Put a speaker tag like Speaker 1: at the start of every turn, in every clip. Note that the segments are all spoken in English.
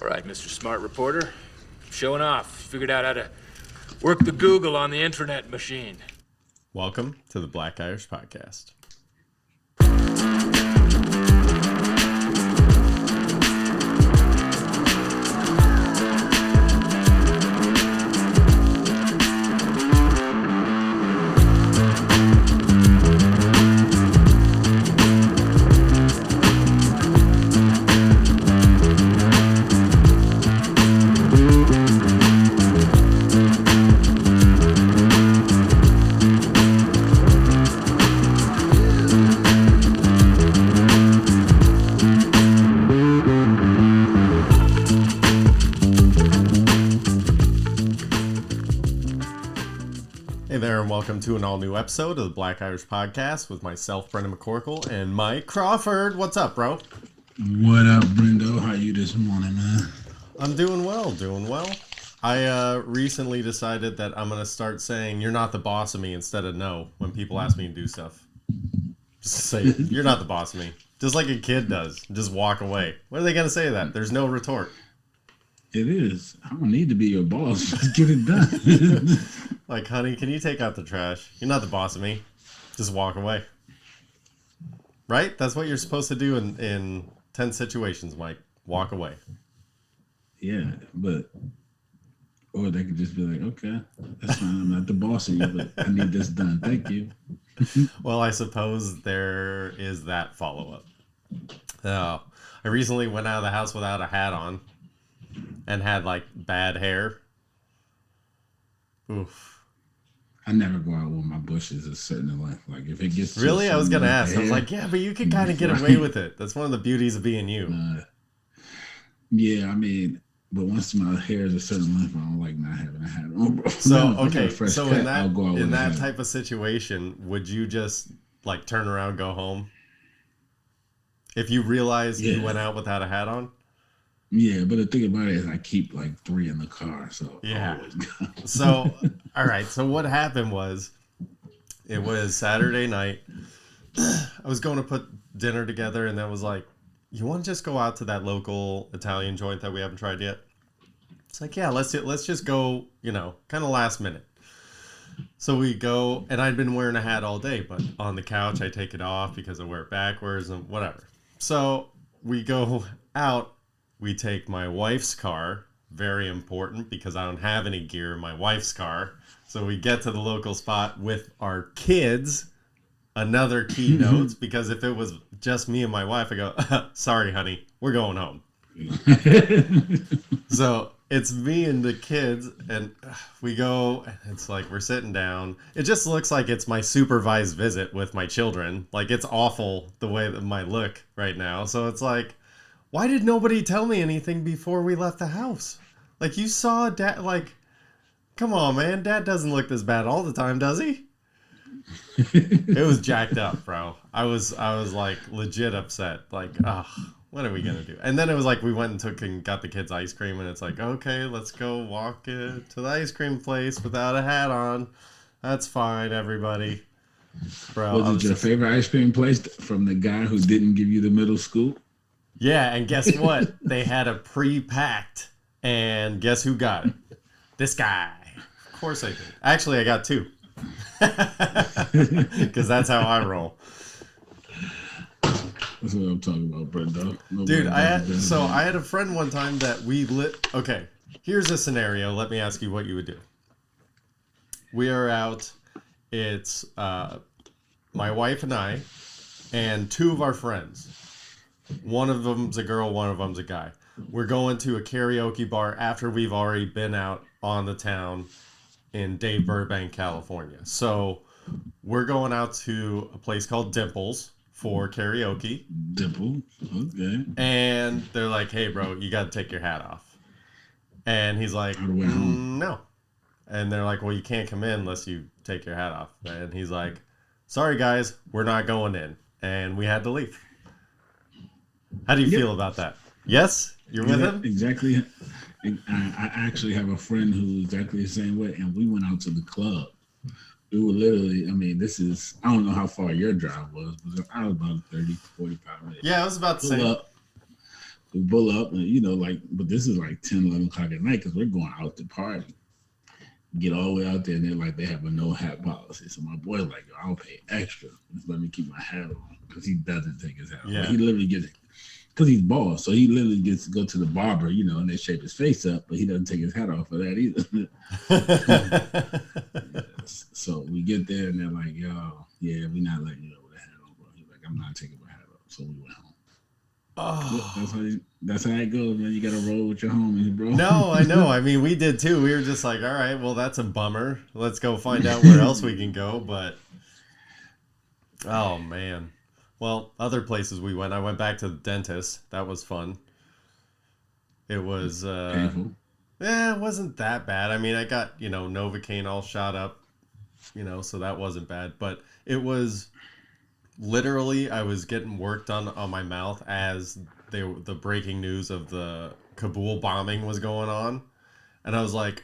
Speaker 1: All right, Mr. Smart Reporter. Showing off. Figured out how to work the Google on the internet machine.
Speaker 2: Welcome to the Black Irish Podcast. Welcome to an all-new episode of the Black Irish Podcast with myself, Brendan McCorkle, and Mike Crawford. What's up, bro?
Speaker 3: What up, Brendo? How you this morning, man?
Speaker 2: I'm doing well. I recently decided that I'm going to start saying, you're not the boss of me, instead of no, when people ask me to do stuff. Just say, you're not the boss of me. Just like a kid does. Just walk away. What are they going to say to that? There's no retort.
Speaker 3: It is. I don't need to be your boss. Just get it done.
Speaker 2: Like, honey, can you take out the trash? You're not the boss of me. Just walk away. Right? That's what you're supposed to do in tense situations, Mike. Walk away.
Speaker 3: Yeah, or they could just be like, okay, that's fine. I'm not the boss of you, but I need this done. Thank you.
Speaker 2: Well, I suppose there is that follow-up. I recently went out of the house without a hat on and had, like, bad hair. Oof.
Speaker 3: I never go out with my bushes a certain length. Like, if it gets
Speaker 2: really, I was gonna ask. I was like, yeah, but you can kind of get away with it. That's one of the beauties of being you.
Speaker 3: Yeah, I mean, but once my hair is a certain length, I don't like not having a hat on, bro.
Speaker 2: So okay, so cut, in that type of situation, would you just like turn around and go home if you realized you went out without a hat on?
Speaker 3: Yeah, but the thing about it is I keep like 3 in the car, so
Speaker 2: yeah. So, all right. So what happened was, it was Saturday night. I was going to put dinner together, and then was like, "You want to just go out to that local Italian joint that we haven't tried yet?" It's like, yeah, let's just go. You know, kind of last minute. So we go, and I'd been wearing a hat all day, but on the couch I take it off because I wear it backwards and whatever. So we go out. We take my wife's car, very important because I don't have any gear in my wife's car. So we get to the local spot with our kids, another keynote, because if it was just me and my wife, I go, sorry, honey, we're going home. So it's me and the kids, and we go, and it's like we're sitting down. It just looks like it's my supervised visit with my children. Like, it's awful the way that my look right now. So it's like, why did nobody tell me anything before we left the house? Like, you saw Dad, like, come on, man. Dad doesn't look this bad all the time, does he? It was jacked up, bro. I was like legit upset. Like, what are we going to do? And then it was like we went and got the kids ice cream, and it's like, okay, let's go walk to the ice cream place without a hat on. That's fine, everybody. Bro,
Speaker 3: was it your favorite ice cream place from the guy who didn't give you the middle scoop?
Speaker 2: Yeah, and guess what? They had a pre-packed, and guess who got it? This guy. Of course I did. Actually, I got 2. Because that's how I roll.
Speaker 3: That's what I'm talking about, Brendo.
Speaker 2: Dude, I had a friend one time that we lit. Okay, here's a scenario. Let me ask you what you would do. We are out. It's my wife and I, and 2 of our friends. One of them's a girl, one of them's a guy. We're going to a karaoke bar after we've already been out on the town in Dave Burbank, California. So we're going out to a place called Dimples for karaoke.
Speaker 3: Dimple, okay.
Speaker 2: And they're like, hey, bro, you got to take your hat off. And he's like, no. And they're like, well, you can't come in unless you take your hat off. And he's like, sorry, guys, we're not going in. And we had to leave. How do you feel about that? Yes? You're with him?
Speaker 3: Exactly. I actually have a friend who's exactly the same way, and we went out to the club. We were literally, I mean, I don't know how far your drive was, but I was about 30, 45 minutes.
Speaker 2: Yeah, I was about the same.
Speaker 3: We pull up, and but this is like 10, 11 o'clock at night because we're going out to party. Get all the way out there, and they're like, they have a no hat policy. So my boy's like, I'll pay extra. Just let me keep my hat on because he doesn't take his hat off.
Speaker 2: Yeah.
Speaker 3: He literally gets it because he's bald. So he literally gets to go to the barber, and they shape his face up, but he doesn't take his hat off for that either. Yes. So we get there, and they're like, yo, yeah, we're not letting you go with a hat on, bro. He's like, I'm not taking my hat off. So we went home.
Speaker 2: Oh.
Speaker 3: That's how it goes, man. You gotta roll with your homies, bro.
Speaker 2: No, I know. I mean, we did too. We were just like, all right, well, that's a bummer. Let's go find out where else we can go. But, oh, man. Well, other places we went. I went back to the dentist. That was fun. It was,
Speaker 3: Painful.
Speaker 2: it wasn't that bad. I mean, I got, Novocaine all shot up, so that wasn't bad. But it was literally, I was getting work done on my mouth as the breaking news of the Kabul bombing was going on. And I was like,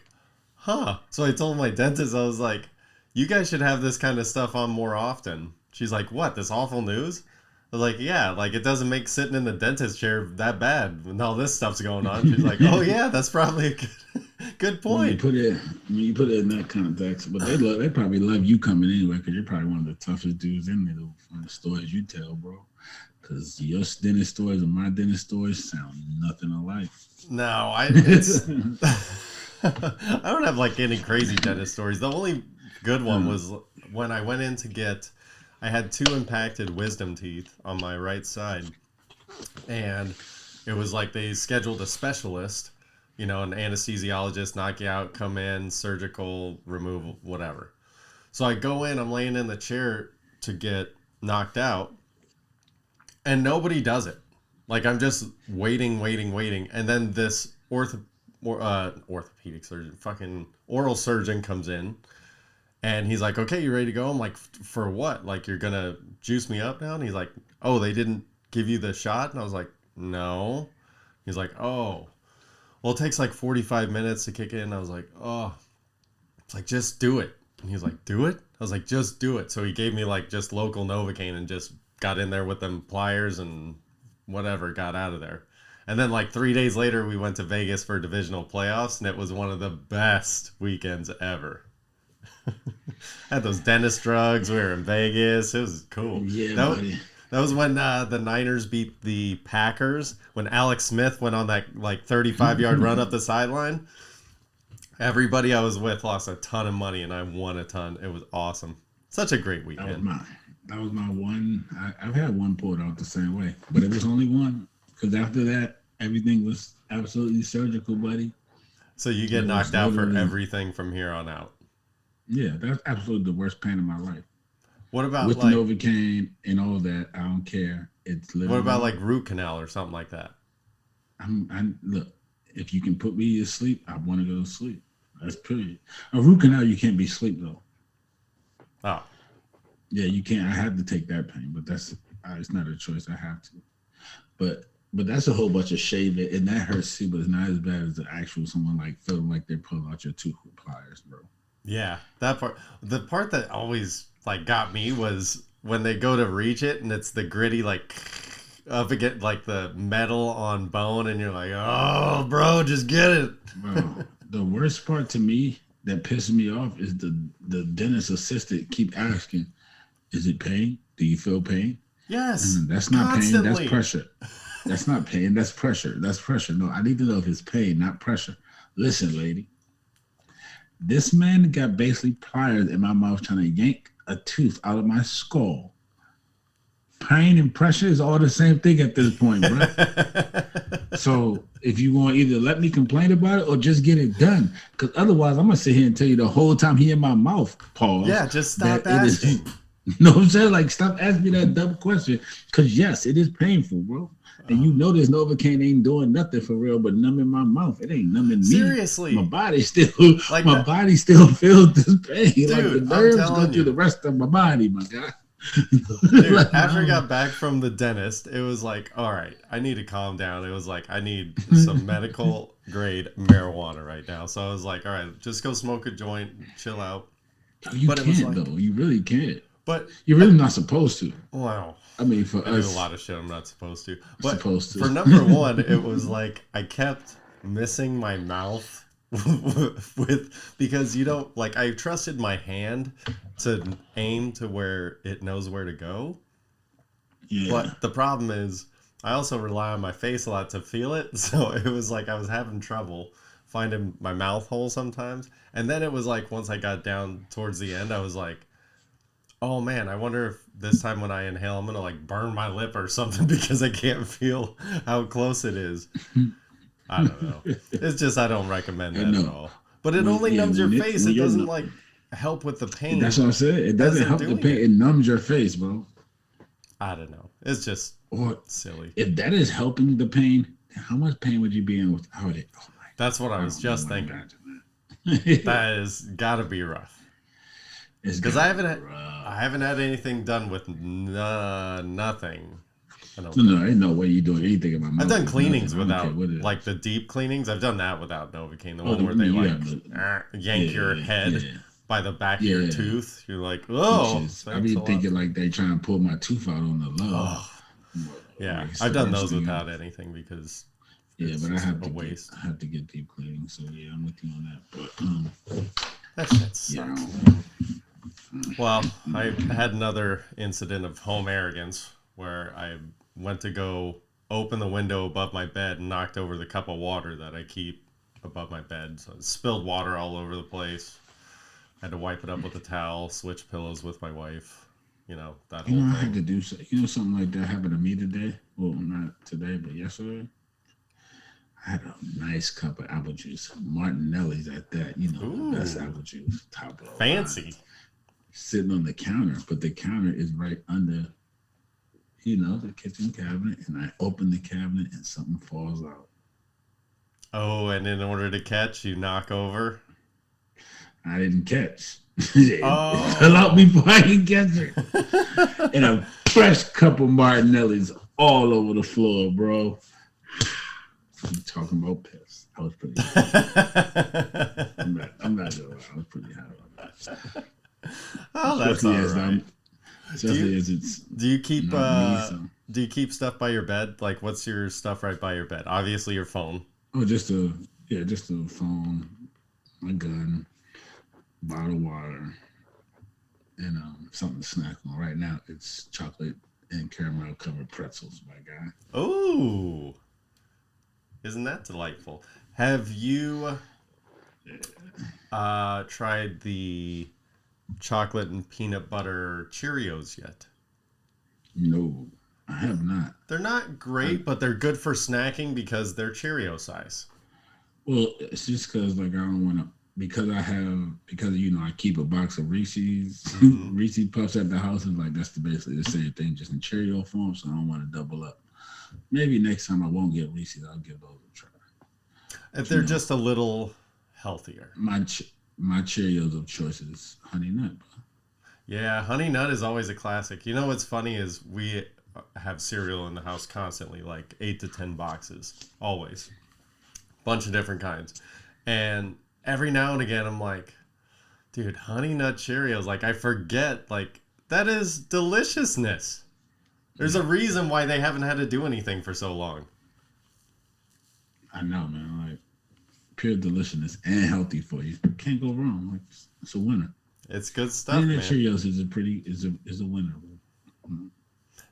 Speaker 2: huh. So I told my dentist, I was like, you guys should have this kind of stuff on more often. She's like, what, this awful news? I was like, yeah, like it doesn't make sitting in the dentist chair that bad when all this stuff's going on. She's like, oh yeah, that's probably a good point.
Speaker 3: When you put it in that context, but they probably love you coming anyway because you're probably one of the toughest dudes in there from the stories you tell, bro. Because your dentist stories and my dentist stories sound nothing alike.
Speaker 2: No, I don't have like any crazy dentist stories. The only good one was when I went in to get, I had 2 impacted wisdom teeth on my right side. And it was like they scheduled a specialist, an anesthesiologist, knock you out, come in, surgical removal, whatever. So I go in, I'm laying in the chair to get knocked out. And nobody does it. Like, I'm just waiting. And then this orthopedic surgeon, fucking oral surgeon comes in. And he's like, okay, you ready to go? I'm like, for what? Like, you're going to juice me up now? And he's like, oh, they didn't give you the shot? And I was like, no. He's like, oh. Well, it takes like 45 minutes to kick in. I was like, oh. It's like, just do it. And he's like, do it? I was like, just do it. So he gave me like just local Novocaine and just got in there with them pliers and whatever, got out of there. And then like 3 days later, we went to Vegas for divisional playoffs, and it was one of the best weekends ever. Had those dentist drugs. We were in Vegas. It was cool.
Speaker 3: Yeah,
Speaker 2: buddy. That was when the Niners beat the Packers, when Alex Smith went on that like 35-yard run up the sideline. Everybody I was with lost a ton of money, and I won a ton. It was awesome. Such a great weekend.
Speaker 3: That was my one. I've had one pulled out the same way, but it was only one because after that, everything was absolutely surgical, buddy.
Speaker 2: So you get knocked out for everything from here on out.
Speaker 3: Yeah, that's absolutely the worst pain of my life.
Speaker 2: What about
Speaker 3: with like, the Novocaine and all that? I don't care. It's literally.
Speaker 2: What about like root canal or something like that?
Speaker 3: Look. If you can put me to sleep, I want to go to sleep. That's period. A root canal, you can't be asleep though.
Speaker 2: Oh.
Speaker 3: Yeah, you can't. I have to take that pain, but it's not a choice. I have to. But that's a whole bunch of shaving, and that hurts too. But it's not as bad as the actual someone like feeling like they're pulling out your tooth with pliers, bro.
Speaker 2: Yeah, that part. The part that always like got me was when they go to reach it, and it's the gritty like up against like the metal on bone, and you're like, oh, bro, just get it.
Speaker 3: Bro, the worst part to me that pisses me off is the dentist assistant keep asking, is it pain? Do you feel pain?
Speaker 2: Yes.
Speaker 3: That's not constantly. Pain. That's pressure. That's not pain. That's pressure. That's pressure. No, I need to know if it's pain, not pressure. Listen, lady. This man got basically pliers in my mouth trying to yank a tooth out of my skull. Pain and pressure is all the same thing at this point, bro. So if you want to either let me complain about it or just get it done, because otherwise I'm going to sit here and tell you the whole time he in my mouth, pause.
Speaker 2: Yeah, just stop asking.
Speaker 3: You know what I'm saying? Like, stop asking me that dumb question. Because, yes, it is painful, bro. And you know this Novocaine ain't doing nothing for real but numbing my mouth. It ain't numbing me.
Speaker 2: Seriously.
Speaker 3: My body still feels this pain.
Speaker 2: Dude,
Speaker 3: like the nerves go through the rest of my body, my guy.
Speaker 2: Dude, after I got back from the dentist, it was like, all right, I need to calm down. It was like, I need some medical grade marijuana right now. So I was like, all right, just go smoke a joint, chill out.
Speaker 3: You can't, though. You really can't.
Speaker 2: But
Speaker 3: You're really not supposed to.
Speaker 2: wow.
Speaker 3: I mean, for
Speaker 2: I do
Speaker 3: us,
Speaker 2: a lot of shit I'm not supposed to. But
Speaker 3: supposed to.
Speaker 2: for number one, it was like I kept missing my mouth because you don't like I trusted my hand to aim to where it knows where to go.
Speaker 3: Yeah.
Speaker 2: But the problem is I also rely on my face a lot to feel it. So it was like I was having trouble finding my mouth hole sometimes. And then it was like once I got down towards the end, I was like, oh man, I wonder if this time when I inhale, I'm gonna like burn my lip or something because I can't feel how close it is. I don't know. It's just I don't recommend that at all. But it only numbs your face. It doesn't like help with the pain.
Speaker 3: That's what I'm saying. It doesn't help the pain. It numbs your face, bro.
Speaker 2: I don't know. It's just silly.
Speaker 3: If that is helping the pain, how much pain would you be in without it? Oh my
Speaker 2: That's what I was just thinking. That has got to be rough. Because I haven't had anything done with nothing.
Speaker 3: No, ain't no way you doing anything in my mouth.
Speaker 2: I've done cleanings without, like the deep cleanings. I've done that without Novocaine. The one where they yank your head by the back of your tooth. You're like, oh.
Speaker 3: I be thinking like they trying to pull my tooth out on the low.
Speaker 2: Oh. Yeah, I've done those without anything because
Speaker 3: but I have to get deep cleaning. So yeah, I'm with you on that. But
Speaker 2: that shit sucks. Well, I had another incident of home arrogance where I went to go open the window above my bed and knocked over the cup of water that I keep above my bed. So it spilled water all over the place. Had to wipe it up with a towel, switch pillows with my wife. You know, that whole thing.
Speaker 3: I had to do something like that happened to me today. Well, not today, but yesterday. I had a nice cup of apple juice. Martinelli's at that. You know, the best apple juice. Top of the
Speaker 2: fancy.
Speaker 3: Line. Sitting on the counter, but the counter is right under, the kitchen cabinet. And I open the cabinet and something falls out.
Speaker 2: Oh, and in order to catch, you knock over?
Speaker 3: I didn't catch. It fell out before I could catch it. And a fresh cup of Martinelli's all over the floor, bro. I'm talking about piss. I was pretty high. I'm not gonna lie. I was pretty high on that.
Speaker 2: Oh, that's all right.
Speaker 3: Do
Speaker 2: you keep stuff by your bed? Like, what's your stuff right by your bed? Obviously, your phone.
Speaker 3: Oh, just a phone, my gun, bottle of water, and something to snack on. Right now, it's chocolate and caramel covered pretzels, my guy.
Speaker 2: Oh, isn't that delightful? Have you tried the chocolate and peanut butter Cheerios yet?
Speaker 3: No, I have not.
Speaker 2: They're not great, but they're good for snacking because they're Cheerio size.
Speaker 3: Well, it's just because I don't want to, because I keep a box of Reese's Reese's Puffs at the house, and like that's basically the same thing, just in Cheerio form. So I don't want to double up. Maybe next time I won't get Reese's, I'll give those a try.
Speaker 2: If they're just a little healthier.
Speaker 3: My Cheerios of choice is Honey Nut.
Speaker 2: Yeah, Honey Nut is always a classic. You know what's funny is we have cereal in the house constantly, like 8 to 10 boxes, always. Bunch of different kinds. And every now and again, I'm like, dude, Honey Nut Cheerios, like I forget, like that is deliciousness. There's a reason why they haven't had to do anything for so long.
Speaker 3: I know, man. Like pure deliciousness and healthy for you. Can't go wrong. Like it's a winner.
Speaker 2: It's good stuff, man.
Speaker 3: Cheerios is a winner.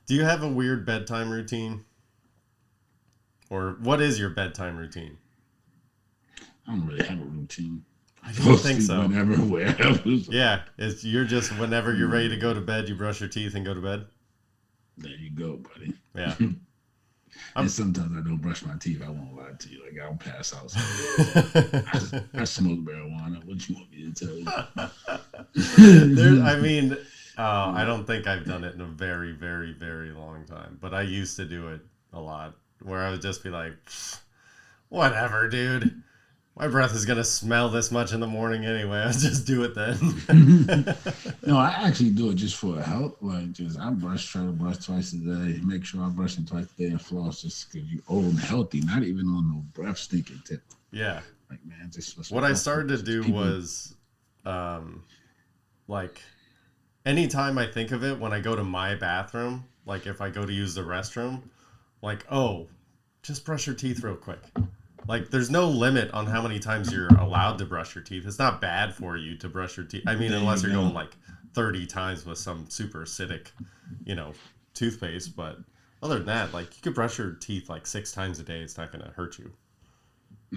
Speaker 2: Do you have a weird bedtime routine? Or what is your bedtime routine?
Speaker 3: I don't really have a routine.
Speaker 2: I don't think so.
Speaker 3: Whenever, wherever.
Speaker 2: Yeah, you're just whenever you're ready to go to bed, you brush your teeth and go to bed.
Speaker 3: There you go, buddy.
Speaker 2: Yeah.
Speaker 3: And sometimes I don't brush my teeth. I won't lie to you. Like I don't pass out. So I smoke marijuana. What you want me to tell you?
Speaker 2: I don't think I've done it in a very, very, very long time. But I used to do it a lot, where I would just be like, whatever, dude. My breath is going to smell this much in the morning anyway. I'll just do it then.
Speaker 3: No, I actually do it just for health. Like, I try to brush twice a day. Make sure I brush twice a day and floss just because you're old and healthy, not even on no breath stinking tip.
Speaker 2: Yeah.
Speaker 3: Like, man, just
Speaker 2: what I started to do was, anytime I think of it, when I go to my bathroom, like if I go to use the restroom, like, oh, just brush your teeth real quick. Like, there's no limit on how many times you're allowed to brush your teeth. It's not bad for you to brush your teeth. I mean,
Speaker 3: There
Speaker 2: unless
Speaker 3: you
Speaker 2: you're
Speaker 3: go.
Speaker 2: going like 30 times with some super acidic, toothpaste. But other than that, like, you could brush your teeth like 6 times a day. It's not going to hurt you.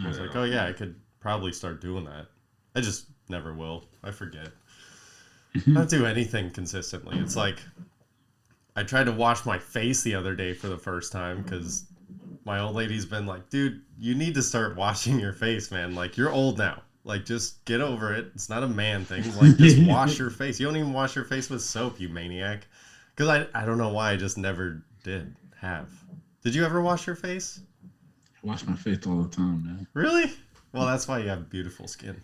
Speaker 2: I was like, oh, yeah, I could probably start doing that. I just never will. I forget. I don't do anything consistently. It's like, I tried to wash my face the other day for the first time because my old lady's been like, dude, you need to start washing your face, man. Like, you're old now. Like, just get over it. It's not a man thing. Like, just wash your face. You don't even wash your face with soap, you maniac. Because I don't know why I just never have. Did you ever wash your face?
Speaker 3: I wash my face all the time, man.
Speaker 2: Really? Well, that's why you have beautiful skin.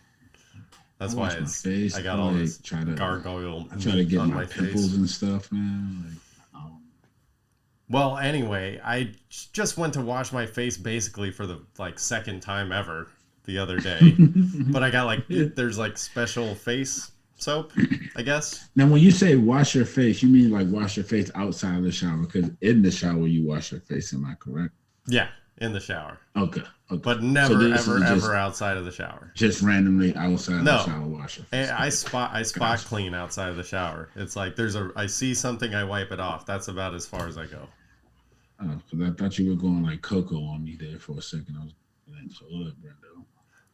Speaker 2: That's why
Speaker 3: my face.
Speaker 2: I got all
Speaker 3: like,
Speaker 2: this
Speaker 3: try to,
Speaker 2: gargoyle
Speaker 3: I try to get
Speaker 2: on
Speaker 3: my
Speaker 2: face.
Speaker 3: pimples and stuff, man. Like,
Speaker 2: well, anyway, I just went to wash my face basically for the second time ever the other day. But I got there's special face soap, I guess.
Speaker 3: Now, when you say wash your face, you mean like wash your face outside of the shower? Because in the shower you wash your face. Am I correct?
Speaker 2: Yeah, in the shower.
Speaker 3: Okay.
Speaker 2: But never, ever outside of the shower.
Speaker 3: Just randomly outside of the shower wash your face.
Speaker 2: I spot clean outside of the shower. It's like I see something, I wipe it off. That's about as far as I go.
Speaker 3: Oh, because I thought you were going like Coco on me there for a second. I was like, so look, Brendo.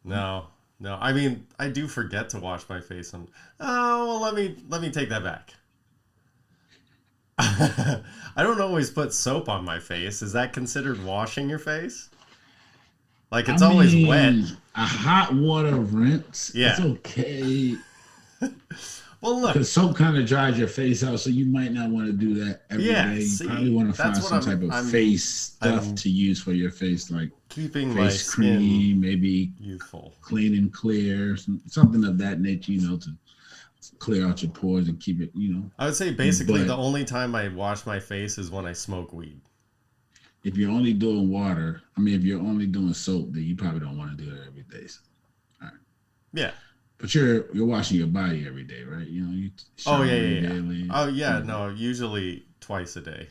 Speaker 2: No. I mean, I do forget to wash my face. Well, let me take that back. I don't always put soap on my face. Is that considered washing your face? Like, it's always wet.
Speaker 3: A hot water rinse.
Speaker 2: Yeah.
Speaker 3: It's okay.
Speaker 2: Well, look.
Speaker 3: Because soap kind of dries your face out, so you might not want to do that every day. You probably want to find some type of face stuff to use for your face, like
Speaker 2: keeping
Speaker 3: face cream, maybe
Speaker 2: youthful,
Speaker 3: clean and clear, something of that nature, to clear out your pores and keep it,
Speaker 2: I would say basically the only time I wash my face is when I smoke weed.
Speaker 3: If you're only doing water, if you're only doing soap, then you probably don't want to do that every day. So, all right.
Speaker 2: Yeah.
Speaker 3: But you're washing your body every day, right? You shower daily.
Speaker 2: Oh yeah, no, usually twice a day.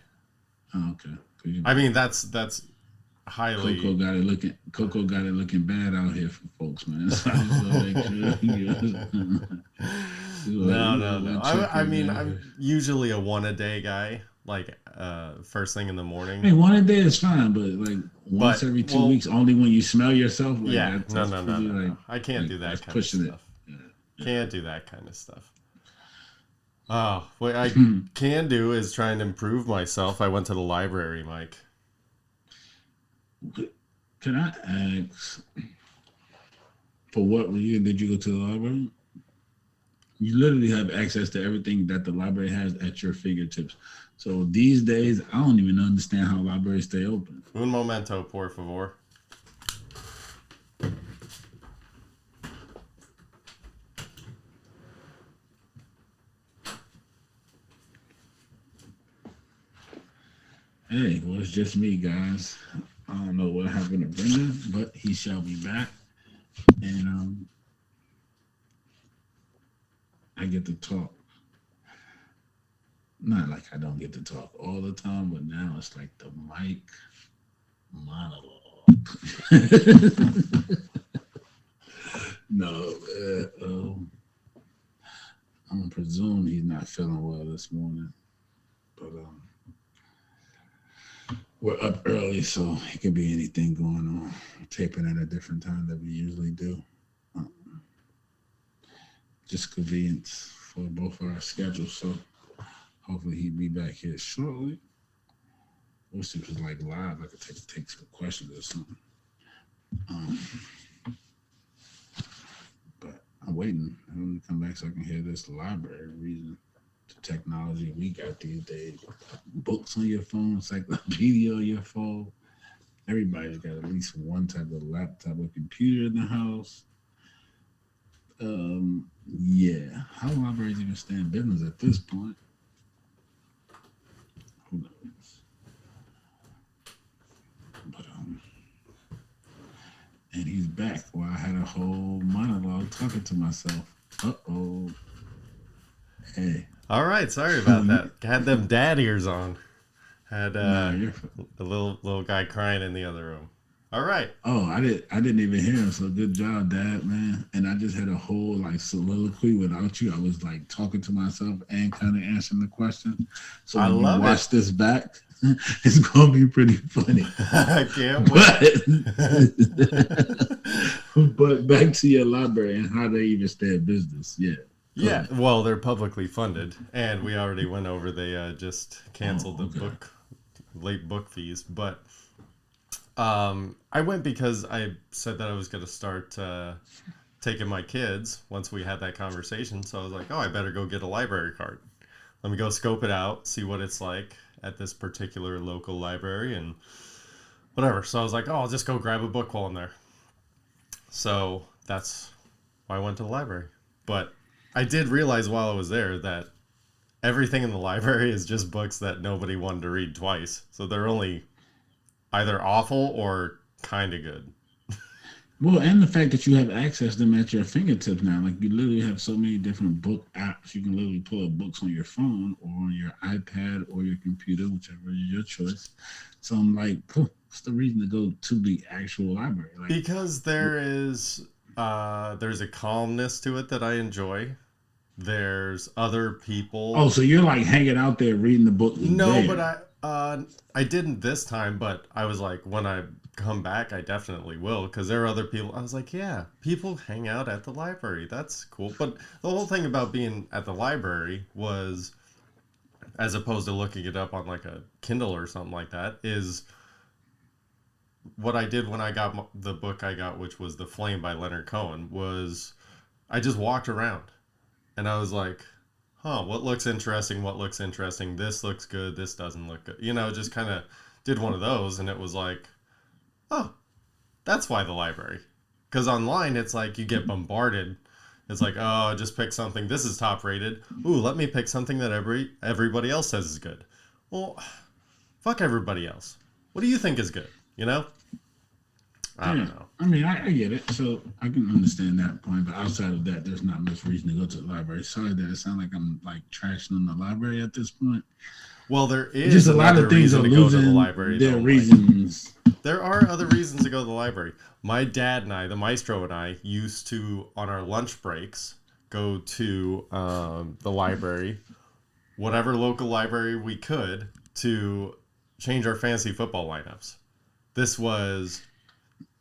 Speaker 3: Oh, okay.
Speaker 2: I mean, that's highly.
Speaker 3: Coco got it looking bad out here for folks, man. So
Speaker 2: No. I mean, I'm usually a one a day guy. Like first thing in the morning.
Speaker 3: Hey, one a day is fine, but once every 2 weeks, only when you smell yourself.
Speaker 2: No. I can't do that kind of stuff. Can't do that kind of stuff. Oh, what I can do is try and improve myself. I went to the library, Mike.
Speaker 3: Can I ask, for what reason did you go to the library? You literally have access to everything that the library has at your fingertips. So these days, I don't even understand how libraries stay open.
Speaker 2: Un momento, por favor.
Speaker 3: Hey, well, it's just me, guys. I don't know what happened to Brendan, but he shall be back. And I get to talk. Not like I don't get to talk all the time, but now it's like the mic monologue. No, I'm gonna presume he's not feeling well this morning, but we're up early, so it could be anything going on. We're taping at a different time than we usually do. Just convenience for both of our schedules, so hopefully he'll be back here shortly. I wish it was live. I could take some questions or something. But I'm waiting. I'm going to come back so I can hear this library reading the technology we got these days. Books on your phone, encyclopedia on your phone. Everybody's got at least one type of laptop or computer in the house. Yeah. How libraries even stay in business at this point? Who knows? But and he's back. Well, I had a whole monologue talking to myself. Uh-oh. Hey.
Speaker 2: All right, sorry about that. Had them dad ears on. Had
Speaker 3: you're
Speaker 2: a little guy crying in the other room. All right.
Speaker 3: Oh, I didn't even hear him. So good job, Dad, man. And I just had a whole like soliloquy without you. I was like talking to myself and kind of answering the question. So
Speaker 2: I
Speaker 3: when you
Speaker 2: love
Speaker 3: watch this back, it's gonna be pretty funny.
Speaker 2: I can't wait.
Speaker 3: But back to your library and how they even stay in business. Yeah.
Speaker 2: Yeah, well, they're publicly funded, and we already went over. They just canceled the late book fees, but I went because I said that I was going to start taking my kids once we had that conversation. So I was like, oh, I better go get a library card. Let me go scope it out, see what it's like at this particular local library, and whatever. So I was like, oh, I'll just go grab a book while I'm there. So that's why I went to the library, but I did realize while I was there that everything in the library is just books that nobody wanted to read twice. So they're only either awful or kind of good.
Speaker 3: Well, and the fact that you have access to them at your fingertips now. Like, you literally have so many different book apps. You can literally pull up books on your phone or on your iPad or your computer, whichever is your choice. So I'm like, what's the reason to go to the actual library? Like,
Speaker 2: because there's a calmness to it that I enjoy. There's other people.
Speaker 3: Oh, so you're like hanging out there reading the book?
Speaker 2: No, but I didn't this time. But I was like, when I come back, I definitely will, because there are other people. I was like, yeah, people hang out at the library. That's cool. But the whole thing about being at the library was, as opposed to looking it up on like a Kindle or something like that, is what I did when I got the book I got, which was The Flame by Leonard Cohen, was I just walked around. And I was like, what looks interesting? What looks interesting? This looks good. This doesn't look good. You know, just kind of did one of those. And it was like, oh, that's why the library. Because online, it's like you get bombarded. It's like, oh, just pick something. This is top rated. Ooh, let me pick something that everybody else says is good. Well, fuck everybody else. What do you think is good? You know? I don't know.
Speaker 3: I mean, I get it. So I can understand that point. But outside of that, there's not much reason to go to the library. Sorry that it sounds like I'm like trashing on the library at this point.
Speaker 2: Well, there is
Speaker 3: just a lot of things are losing
Speaker 2: the library.
Speaker 3: Their reasons.
Speaker 2: There are other reasons to go to the library. My dad and I, the maestro and I, used to, on our lunch breaks, go to the library, whatever local library we could, to change our fantasy football lineups. This was,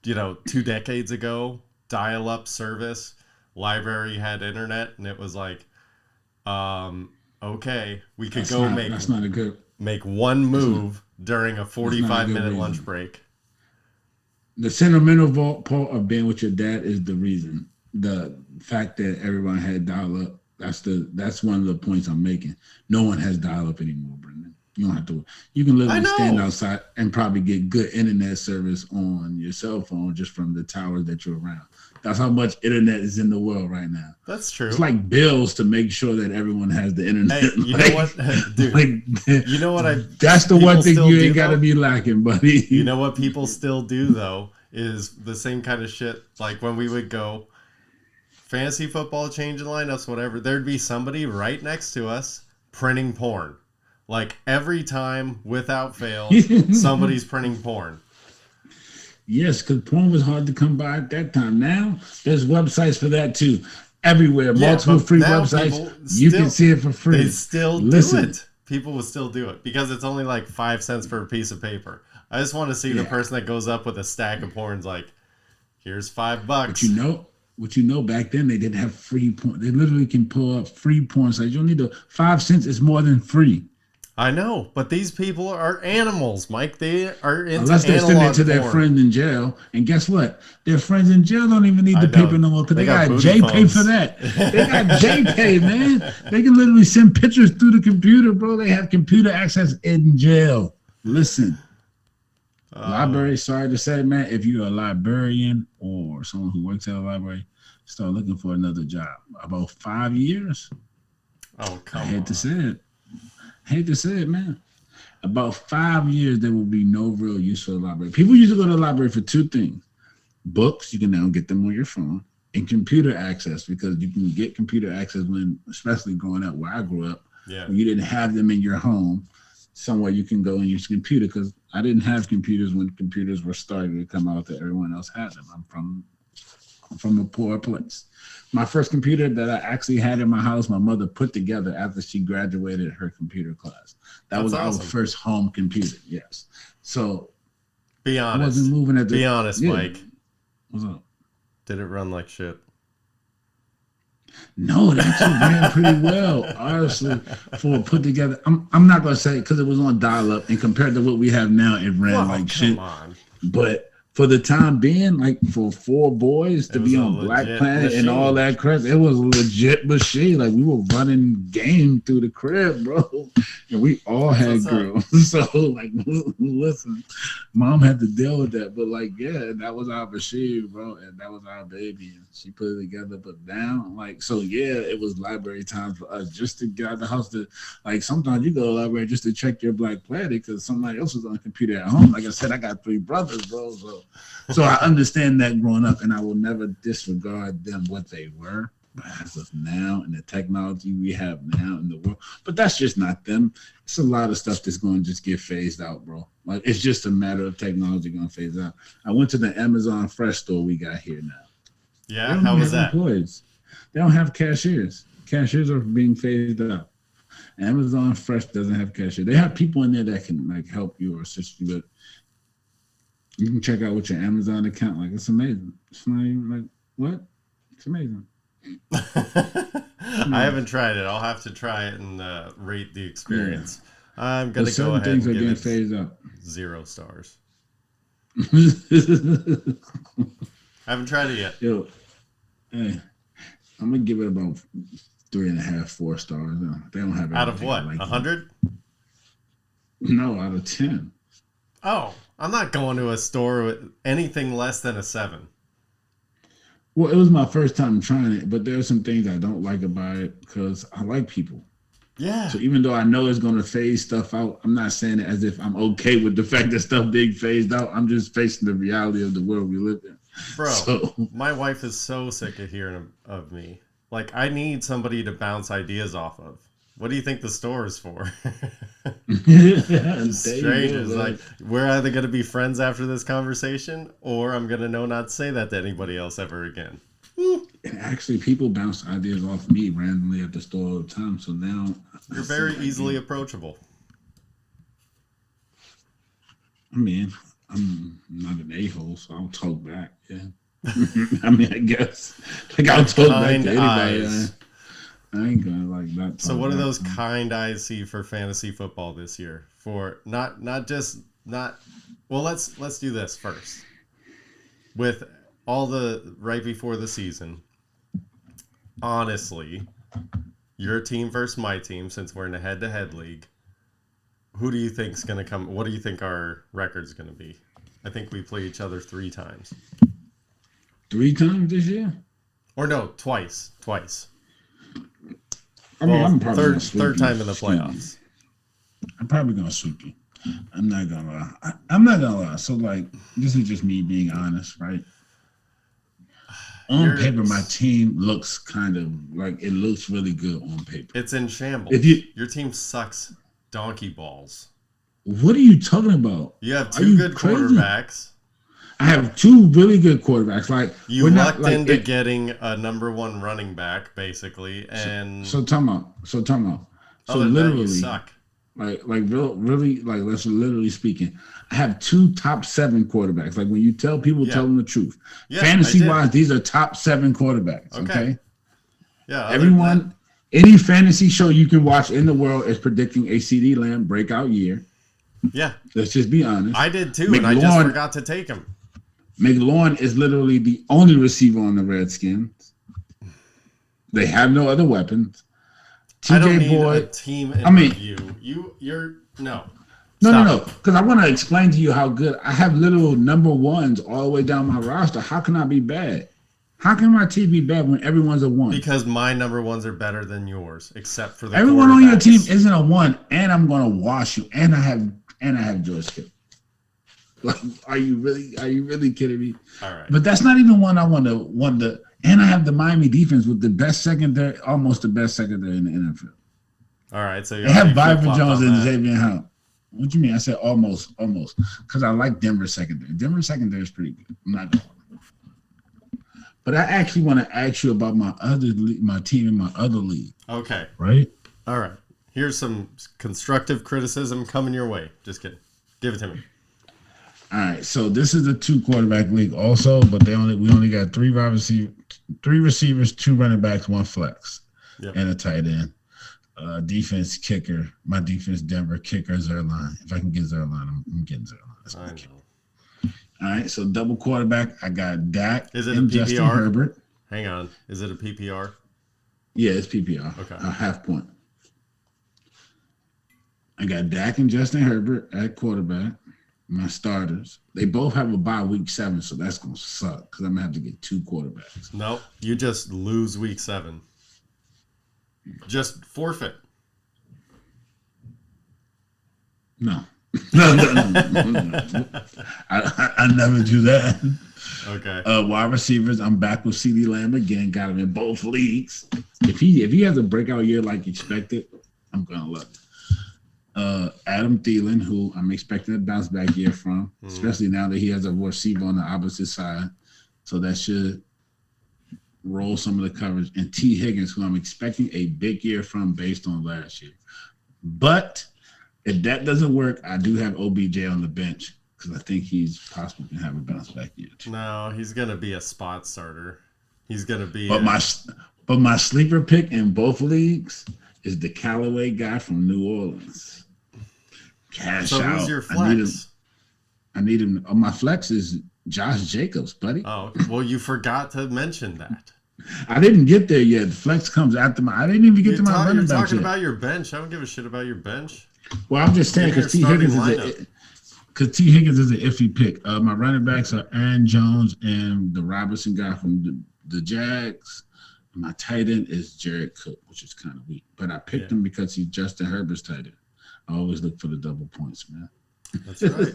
Speaker 2: 2 decades ago, dial-up service, library had internet, and it was like, okay, we could make one move during a 45-minute lunch break.
Speaker 3: The sentimental part of being with your dad is the reason. The fact that everyone had dial-up, that's one of the points I'm making. No one has dial-up anymore, Brendan. You don't have to. You can literally stand outside and probably get good internet service on your cell phone just from the towers that you're around. That's how much internet is in the world right now.
Speaker 2: That's true.
Speaker 3: It's like bills to make sure that everyone has the internet.
Speaker 2: Hey, you know what, dude? You know what
Speaker 3: That's the one thing you ain't got to be lacking, buddy.
Speaker 2: You know what people still do though is the same kind of shit. Like when we would go fantasy football, changing lineups, whatever. There'd be somebody right next to us printing porn. Like every time, without fail, somebody's printing porn.
Speaker 3: Yes, because porn was hard to come by at that time. Now, there's websites for that too. Everywhere, multiple free websites. You can see it for free.
Speaker 2: They still do it. People will still do it because it's only like 5 cents for a piece of paper. I just want to see the person that goes up with a stack of porns like, here's $5.
Speaker 3: But back then they didn't have free porn. They literally can pull up free porn sites. You don't need 5 cents is more than free.
Speaker 2: I know, but these people are animals, Mike. They are into
Speaker 3: unless they're sending it to their friends in jail. And guess what? Their friends in jail don't even need the paper no more because they got J-Pay for that. They got J-Pay, man. They can literally send pictures through the computer, bro. They have computer access in jail. Listen, library, sorry to say, man, if you're a librarian or someone who works at a library, start looking for another job. About 5 years.
Speaker 2: Oh, come on.
Speaker 3: I hate to say it, man. About 5 years, there will be no real use for the library. People used to go to the library for 2 things. Books, you can now get them on your phone, and computer access, because you can get computer access when, especially growing up where I grew up, When you didn't have them in your home, somewhere you can go and use a computer. Because I didn't have computers when computers were starting to come out that everyone else had them. I'm from a poor place. My first computer that I actually had in my house, my mother put together after she graduated her computer class. That was awesome. Our first home computer. Yes. So
Speaker 2: be honest.
Speaker 3: I wasn't moving at the.
Speaker 2: Be honest, Mike.
Speaker 3: What's up?
Speaker 2: Did it run like shit?
Speaker 3: No, it actually ran pretty well, honestly, for put together. I'm not gonna say because it was on dial-up, and compared to what we have now, it ran like shit.
Speaker 2: On.
Speaker 3: But for the time being, like for 4 boys to be on Black Planet machine. And all that crap, it was a legit machine. Like we were running game through the crib, bro, and we all had girls. So like, listen, mom had to deal with that, but like, yeah, that was our machine, bro, and that was our baby, and she put it together. But now, like, so yeah, it was library time for us just to get out the house. To like, sometimes you go to the library just to check your Black Planet because somebody else was on the computer at home. Like I said, I got 3 brothers, bro, so I understand that growing up, and I will never disregard them what they were. But as of now, and the technology we have now in the world, but that's just not them. It's a lot of stuff that's going to just get phased out, bro. Like it's just a matter of technology going to phase out. I went to the Amazon Fresh store we got here now.
Speaker 2: Yeah, how was that?
Speaker 3: Employees. They don't have cashiers. Cashiers are being phased out. Amazon Fresh doesn't have cashiers. They have people in there that can like help you or assist you, but you can check out with your Amazon account. Like, it's amazing. It's not even like, what? It's amazing.
Speaker 2: I haven't tried it. I'll have to try it and rate the experience. Yeah. I'm going to go ahead and give it phased out. 0 stars. I haven't tried it yet.
Speaker 3: Yo, hey, I'm going to give it about 3.5, 4 stars. No, they don't have
Speaker 2: out of what? 100?
Speaker 3: No, out of 10.
Speaker 2: Oh, I'm not going to a store with anything less than a 7.
Speaker 3: Well, it was my first time trying it, but there are some things I don't like about it because I like people.
Speaker 2: Yeah.
Speaker 3: So even though I know it's going to phase stuff out, I'm not saying it as if I'm okay with the fact that stuff being phased out. I'm just facing the reality of the world we live in.
Speaker 2: Bro, my wife is so sick of hearing of me. Like, I need somebody to bounce ideas off of. What do you think the store is for? Strangers. Like, we're either going to be friends after this conversation, or I'm going to know not to say that to anybody else ever again.
Speaker 3: And actually, people bounce ideas off me randomly at the store all the time. So now
Speaker 2: you're very easily approachable.
Speaker 3: I mean, I'm not an a-hole, so I'll talk back. Yeah. I mean, I guess like I'll talk back to anybody. I ain't gonna like that.
Speaker 2: So what do those kind eyes see for fantasy football this year? For not well, let's do this first. With all the right before the season, honestly, your team versus my team, since we're in a head-to-head league, who do you think's gonna come? What do you think our record's gonna be? I think we play each other 3 times.
Speaker 3: 3 times this year?
Speaker 2: Or no, twice.
Speaker 3: I mean, I'm probably
Speaker 2: third time in the playoffs.
Speaker 3: I'm probably gonna sweep you. I'm not gonna lie. So like, this is just me being honest, right? On paper, my team looks kind of like it looks really good on paper.
Speaker 2: It's in shambles. Your team sucks donkey balls.
Speaker 3: What are you talking about?
Speaker 2: You have 2 good quarterbacks.
Speaker 3: I have 2 really good quarterbacks. Like
Speaker 2: you lucked into getting a number 1 running back, basically, and
Speaker 3: so talking about. So literally, you suck. Like really, like let's literally speaking. I have 2 top 7 quarterbacks. Like when you tell people, tell them the truth. Yeah, fantasy wise, these are top 7 quarterbacks. Okay.
Speaker 2: Yeah.
Speaker 3: Everyone, any fantasy show you can watch in the world is predicting a CeeDee Lamb breakout year.
Speaker 2: Yeah.
Speaker 3: Let's just be honest.
Speaker 2: I did too, and I just forgot to take him.
Speaker 3: McLaurin is literally the only receiver on the Redskins. They have no other weapons.
Speaker 2: I don't need a team in review. You're no.
Speaker 3: No. Because I want to explain to you how good I have. Little number 1s all the way down my roster. How can I be bad? How can my team be bad when everyone's a 1?
Speaker 2: Because my number 1s are better than yours, except for the
Speaker 3: everyone on your team isn't a 1, and I'm going to wash you. And I have George Kittle. Like, are you really kidding me?
Speaker 2: All right.
Speaker 3: But that's not even one I want to. And I have the Miami defense with the best secondary, almost the best secondary in the NFL.
Speaker 1: All right, so
Speaker 3: they have Byron
Speaker 1: flip-flopped
Speaker 3: Jones
Speaker 1: on
Speaker 3: and
Speaker 1: that.
Speaker 3: Xavier Howard. What do you mean? I said almost, because I like Denver secondary. Denver secondary is pretty good. I'm not gonna lie. But I actually want to ask you about my team in my other league.
Speaker 1: Okay.
Speaker 3: Right?
Speaker 1: All right. Here's some constructive criticism coming your way. Just kidding. Give it to me.
Speaker 3: All right. So this is a 2-quarterback league also, but we only got 3 receivers, 2 running backs, 1 flex, and a tight end. Defense, kicker. My defense, Denver, kicker, Zerline. If I can get Zerline, I'm getting Zerline. That's my kicker. All right, so double quarterback. I got Dak and Justin Herbert.
Speaker 1: Hang on. Is it a PPR?
Speaker 3: Yeah, it's PPR.
Speaker 1: Okay.
Speaker 3: A half point. I got Dak and Justin Herbert at quarterback. My starters. They both have a bye week 7, so that's going to suck because I'm going to have to get 2 quarterbacks.
Speaker 1: Nope. You just lose week 7. Just forfeit.
Speaker 3: No. No. I never do that.
Speaker 1: Okay.
Speaker 3: Wide receivers, I'm back with CeeDee Lamb again. Got him in both leagues. If he has a breakout year like expected, I'm gonna love it. Adam Thielen, who I'm expecting a bounce back year from, especially now that he has a receiver on the opposite side, so that should roll some of the coverage. And T. Higgins, who I'm expecting a big year from based on last year. But if that doesn't work, I do have OBJ on the bench because I think he's possibly going to have a bounce back year.
Speaker 1: No, he's going to be a spot starter. He's going to be.
Speaker 3: But my sleeper pick in both leagues is the Callaway guy from New Orleans. Cash out.
Speaker 1: So who's your flex?
Speaker 3: I need him. My flex is Josh Jacobs, buddy.
Speaker 1: Oh, well, you forgot to mention that.
Speaker 3: I didn't get there yet. The flex comes after I didn't even get to my running back.
Speaker 1: You're talking about your bench. I don't give a shit about your bench.
Speaker 3: Well, I'm just saying because T. Higgins is an iffy pick. My running backs are Aaron Jones and the Robinson guy from the Jags. My tight end is Jared Cook, which is kind of weak. But I picked him because he's Justin Herbert's tight end. I always look for the double points, man.
Speaker 1: That's right.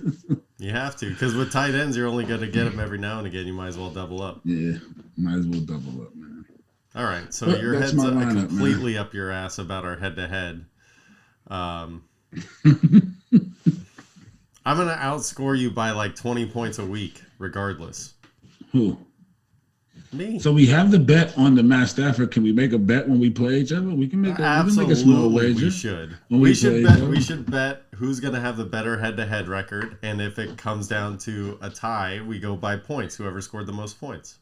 Speaker 1: You have to, because with tight ends, you're only going to get them every now and again. You might as well double up.
Speaker 3: Yeah, might as well double up, man.
Speaker 1: All right, so your head's completely up your ass about our head-to-head. I'm going to outscore you by like 20 points a week, regardless.
Speaker 3: Who?
Speaker 1: Me.
Speaker 3: So we have the bet on the Matt Stafford. Can we make a bet when we play each other? We can make a small wager.
Speaker 1: We should. We should bet who's going to have the better head-to-head record, and if it comes down to a tie, we go by points. Whoever scored the most points.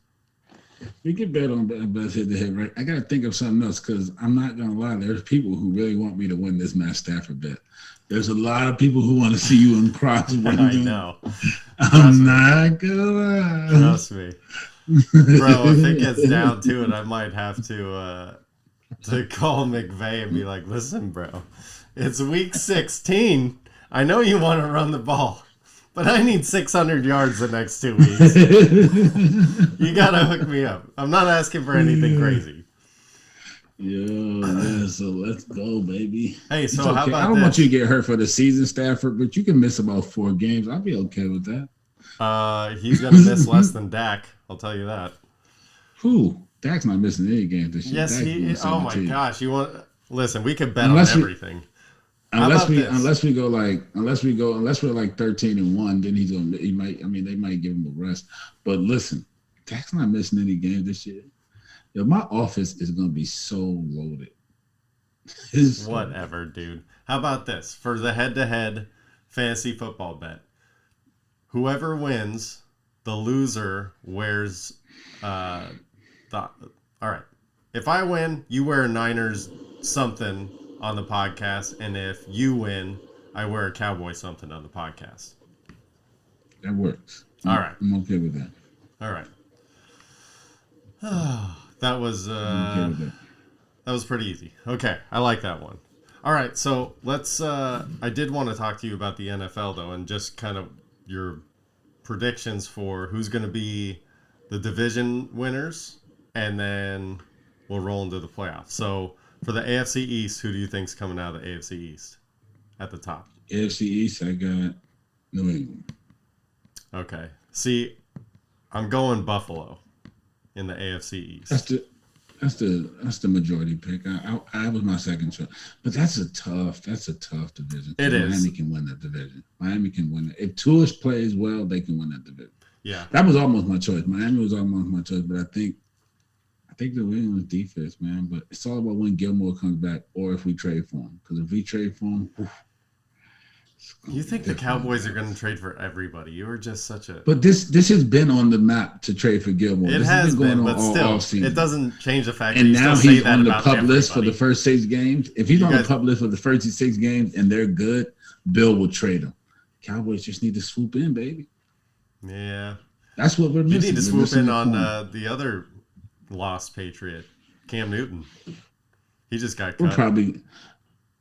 Speaker 3: We can bet on best head-to-head, right? I got to think of something else because I'm not going to lie. There's people who really want me to win this Matt Stafford bet. There's a lot of people who want to see you in cross.
Speaker 1: I know.
Speaker 3: I'm not going to lie.
Speaker 1: Trust me. Bro, if it gets down to it, I might have to call McVay and be like, listen, bro, it's week 16. I know you want to run the ball, but I need 600 yards the next 2 weeks. You got to hook me up. I'm not asking for anything crazy.
Speaker 3: Yeah, so let's go, baby.
Speaker 1: Hey, so how about
Speaker 3: I don't want you to get hurt for the season, Stafford, but you can miss about 4 games. I'll be okay with that.
Speaker 1: He's going to miss less than Dak. I'll tell you that.
Speaker 3: Who? Dak's not missing any game this year.
Speaker 1: Yes, he is. Oh my gosh! Listen? We could bet on everything.
Speaker 3: Unless we're like 13-1, then they might give him a rest. But listen, Dak's not missing any games this year. Yo, my office is gonna be so loaded.
Speaker 1: Whatever, dude. How about this for the head-to-head fantasy football bet? Whoever wins, the loser wears all right. If I win, you wear a Niners something on the podcast, and if you win, I wear a Cowboy something on the podcast.
Speaker 3: That works.
Speaker 1: All right.
Speaker 3: I'm okay with that.
Speaker 1: All right. That was that was pretty easy. Okay, I like that one. All right, so let's I did want to talk to you about the NFL though, and just kind of your predictions for who's going to be the division winners, and then we'll roll into the playoffs. So for the AFC East, who do you think's coming out of the AFC East at the top?
Speaker 3: AFC East, I got New England.
Speaker 1: Okay. See, I'm going Buffalo in the AFC East.
Speaker 3: That's the majority pick. I was my second choice, but that's a tough division.
Speaker 1: It is.
Speaker 3: Miami can win that division. Miami can win it. If Tua plays well, they can win that division.
Speaker 1: Yeah,
Speaker 3: that was almost my choice. Miami was almost my choice, but I think the win was defense, man. But it's all about when Gilmore comes back, or if we trade for him. Because if we trade for him,
Speaker 1: you think the Cowboys are going to trade for everybody? You were just such a.
Speaker 3: But this has been on the map to trade for Gilmore.
Speaker 1: It
Speaker 3: this
Speaker 1: has
Speaker 3: been
Speaker 1: been, but still, it doesn't change the fact.
Speaker 3: And
Speaker 1: that
Speaker 3: now
Speaker 1: still
Speaker 3: he's
Speaker 1: say that
Speaker 3: on the
Speaker 1: about
Speaker 3: PUP list for
Speaker 1: everybody.
Speaker 3: the first 6 games. If he's on the PUP list for the first 6 games and they're good, Bill will trade him. Cowboys just need to swoop in, baby.
Speaker 1: Yeah,
Speaker 3: that's what we're missing.
Speaker 1: You need to swoop in on the other lost Patriot, Cam Newton. He just got cut.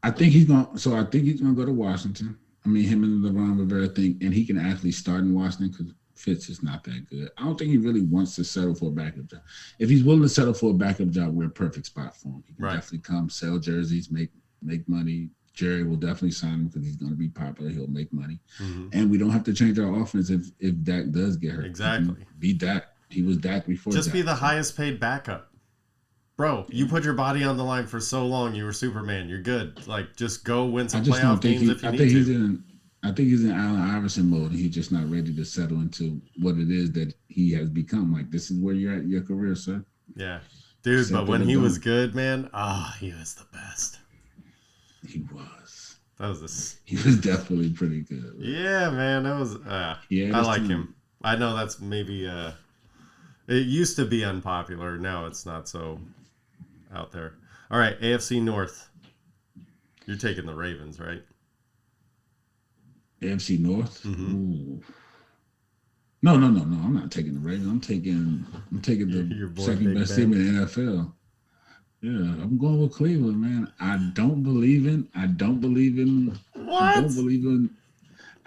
Speaker 3: I think he's going to go to Washington. I mean, him and LeBron Rivera think, and he can actually start in Washington because Fitz is not that good. I don't think he really wants to settle for a backup job. If he's willing to settle for a backup job, we're a perfect spot for him. He can definitely come, sell jerseys, make money. Jerry will definitely sign him because he's going to be popular. He'll make money. Mm-hmm. And we don't have to change our offense if Dak does get hurt.
Speaker 1: Exactly.
Speaker 3: Be Dak. He was Dak before
Speaker 1: Just
Speaker 3: Dak,
Speaker 1: be the highest paid backup. Bro, you put your body on the line for so long. You were Superman. You're good. Like, just go win some playoff games if you need to.
Speaker 3: I think he's in Allen Iverson mode, and he's just not ready to settle into what it is that he has become. Like, this is where you're at in your career, sir.
Speaker 1: Yeah. Dude, but when he was good, man, he was the best.
Speaker 3: He was.
Speaker 1: He
Speaker 3: was definitely pretty good.
Speaker 1: Yeah, man. That was I like him. I know that's maybe it used to be unpopular. Now it's not so out there. All right, AFC North. You're taking the Ravens, right?
Speaker 3: AFC North? Mm-hmm. No. I'm not taking the Ravens. I'm taking the second best team in the NFL. Yeah, I'm going with Cleveland, man. I don't believe in. I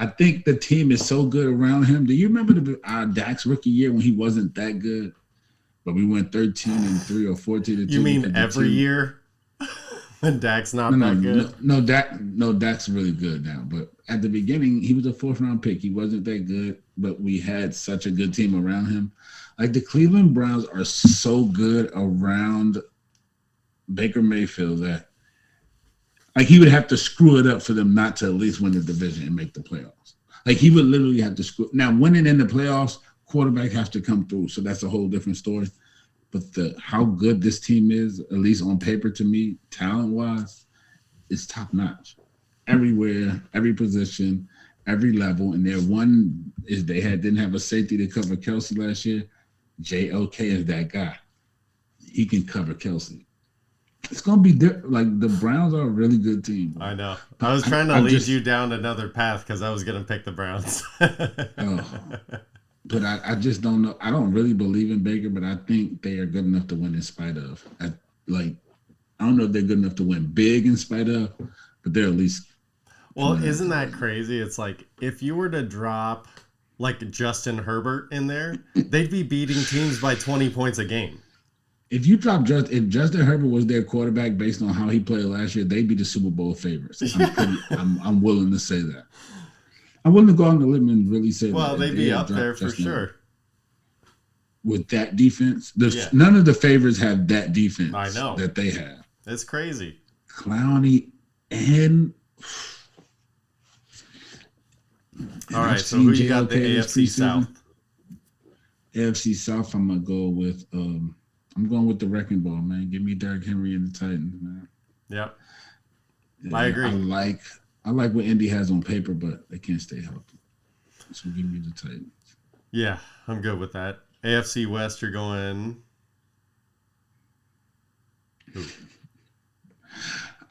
Speaker 3: think the team is so good around him. Do you remember Dak's rookie year when he wasn't that good? But we went 13-3 or 14-2.
Speaker 1: You mean every year? When Dak's not that good?
Speaker 3: No, Dak's really good now. But at the beginning, he was a 4th-round pick. He wasn't that good, but we had such a good team around him. Like, the Cleveland Browns are so good around Baker Mayfield that, like, he would have to screw it up for them not to at least win the division and make the playoffs. Like, he would literally have to screw. Now, winning in the playoffs, quarterback has to come through, so that's a whole different story. But how good this team is, at least on paper to me, talent-wise, is top-notch. Everywhere, every position, every level. And their one is they didn't have a safety to cover Kelsey last year. JOK is that guy. He can cover Kelsey. It's going to be different. Like, the Browns are a really good team.
Speaker 1: I know. I was trying to lead you down another path because I was going to pick the Browns.
Speaker 3: But I just don't know. I don't really believe in Baker, but I think they are good enough to win in spite of. I don't know if they're good enough to win big in spite of, but they're at least.
Speaker 1: Well, isn't that crazy? It's like if you were to drop like Justin Herbert in there, they'd be beating teams by 20 points a game.
Speaker 3: If Justin Herbert was their quarterback based on how he played last year, they'd be the Super Bowl favorites. I'm willing to say that. I'm willing to go on the limb and really say
Speaker 1: well, they'd be up there for sure.
Speaker 3: With that defense, none of the favorites have that defense.
Speaker 1: I know
Speaker 3: that they have.
Speaker 1: It's crazy.
Speaker 3: Clowney and
Speaker 1: all right. So who you got the AFC South?
Speaker 3: AFC South. I'm gonna go with. I'm going with the wrecking ball, man. Give me Derrick Henry and the Titans, man.
Speaker 1: Yep. I agree.
Speaker 3: I like what Indy has on paper, but they can't stay healthy. So give me the Titans.
Speaker 1: Yeah, I'm good with that. AFC West, you're going. Ooh.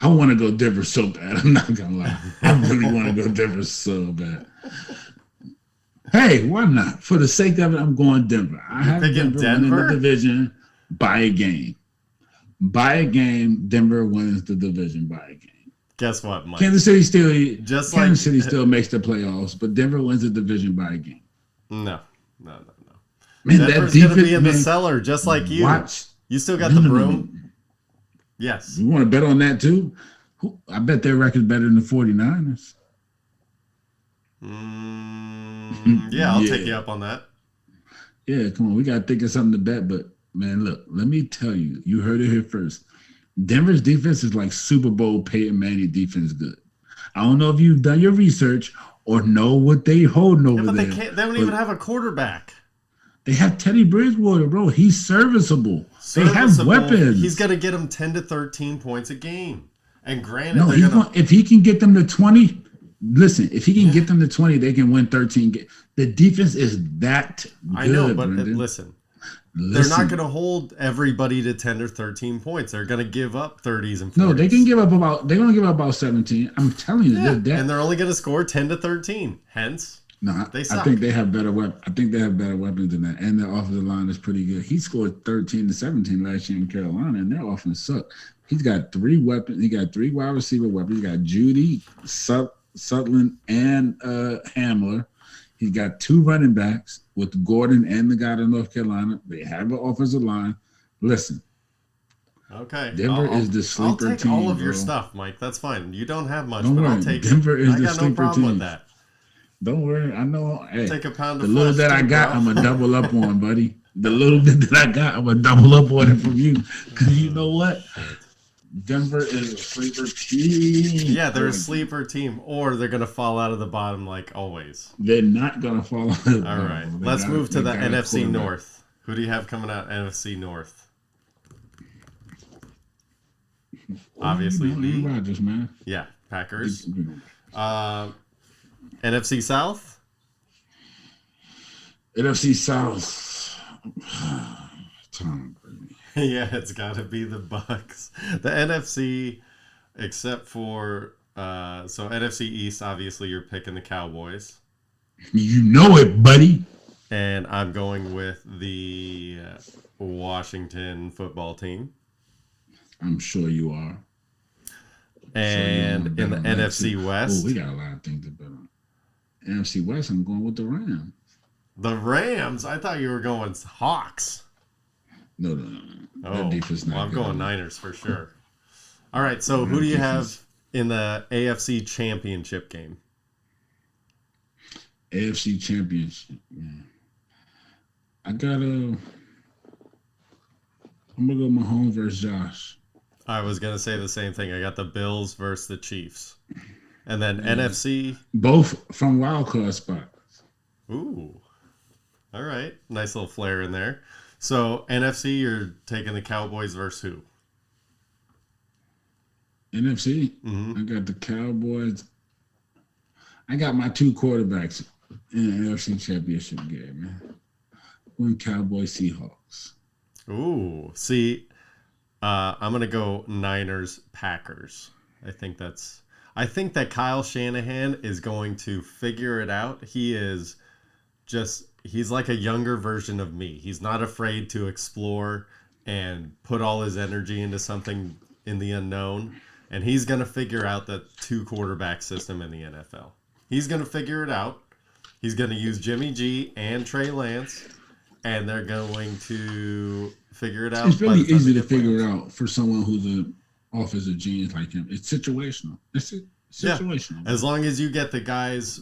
Speaker 3: I want to go Denver so bad. I'm not gonna lie. I really want to go Denver so bad. Hey, why not? For the sake of it, I'm going Denver. I have Denver winning the division by a game. By a game, Denver wins the division by a game.
Speaker 1: Guess what, Mike?
Speaker 3: Kansas City still makes the playoffs, but Denver wins the division by a game.
Speaker 1: No.
Speaker 3: Man,
Speaker 1: Denver's going to be in the cellar just like you. You still got the broom? No. Yes.
Speaker 3: You want to bet on that too? I bet their record's better than the 49ers.
Speaker 1: Yeah, I'll take you up on that.
Speaker 3: Yeah, come on. We got to think of something to bet, but Man, look, let me tell you. You heard it here first. Denver's defense is like Super Bowl Peyton Manning defense good. I don't know if you've done your research or know what they holding over there.
Speaker 1: They don't even have a quarterback.
Speaker 3: They have Teddy Bridgewater, bro. He's serviceable. They have weapons.
Speaker 1: He's going to get them 10 to 13 points a game. And granted,
Speaker 3: if he can get them to 20, listen, if he can get them to 20, they can win 13 games. The defense is that good,
Speaker 1: I know, but
Speaker 3: Brendan.
Speaker 1: Listen, they're not going to hold everybody to 10 or 13 points. They're going to give up 30s and 40s.
Speaker 3: No, they're going to give up about 17. I'm telling you.
Speaker 1: Yeah, and they're only going to score 10 to 13. Hence, they suck.
Speaker 3: I think they have better weapons. I think they have better weapons than that. And their offensive line is pretty good. He scored 13 to 17 last year in Carolina, and their offense sucked. He's got 3 weapons. He got 3 wide receiver weapons. He got Judy, Sutherland, and Hamler. He's got 2 running backs with Gordon and the guy in North Carolina. They have an offensive line. Listen.
Speaker 1: Okay.
Speaker 3: Denver is the sleeper team.
Speaker 1: I'll take all of your stuff, Mike. That's fine. You don't have much,
Speaker 3: but
Speaker 1: I'll take
Speaker 3: Denver
Speaker 1: it.
Speaker 3: is
Speaker 1: I
Speaker 3: the
Speaker 1: got no problem with that.
Speaker 3: Don't worry. I know. Hey,
Speaker 1: take a pound
Speaker 3: the
Speaker 1: of
Speaker 3: little that I got, I'm going to double up on, buddy. The little bit that I got, I'm going to double up on it from you. Because you know what? Denver is a sleeper team.
Speaker 1: Yeah, they're a sleeper team, or they're going to fall out of the bottom like always.
Speaker 3: They're not going to fall out of the bottom.
Speaker 1: All right, let's move to the NFC North. Who do you have coming out NFC North? Obviously,
Speaker 3: Aaron Rodgers, man.
Speaker 1: Yeah, Packers. NFC South?
Speaker 3: NFC South. Tom Brady.
Speaker 1: Yeah, it's got to be the Bucks. The NFC, except for so NFC East, obviously you're picking the Cowboys.
Speaker 3: You know it, buddy.
Speaker 1: And I'm going with the Washington football team.
Speaker 3: I'm sure you are.
Speaker 1: And in the NFC West,
Speaker 3: we got a lot of things to bet on. NFC West, I'm going with the Rams.
Speaker 1: The Rams? I thought you were going Hawks.
Speaker 3: No.
Speaker 1: Oh, I'm going Niners for sure. All right, so who do you have in the AFC Championship game?
Speaker 3: AFC Championship. Yeah. I'm gonna go Mahomes versus Josh.
Speaker 1: I was gonna say the same thing. I got the Bills versus the Chiefs, and then NFC.
Speaker 3: Both from wild card spots.
Speaker 1: Ooh, all right, nice little flair in there. So NFC, you're taking the Cowboys versus who?
Speaker 3: NFC.
Speaker 1: Mm-hmm.
Speaker 3: I got the Cowboys. I got my 2 quarterbacks in the NFC Championship game, man. One Cowboys Seahawks.
Speaker 1: Ooh, see, I'm gonna go Niners Packers. I think that Kyle Shanahan is going to figure it out. He's like a younger version of me. He's not afraid to explore and put all his energy into something in the unknown. And he's going to figure out the 2 quarterback system in the NFL. He's going to figure it out. He's going to use Jimmy G and Trey Lance. And they're going to figure it out.
Speaker 3: It's really easy to figure out for someone who's an offensive genius like him. It's situational. It's situational.
Speaker 1: Yeah. As long as you get the guys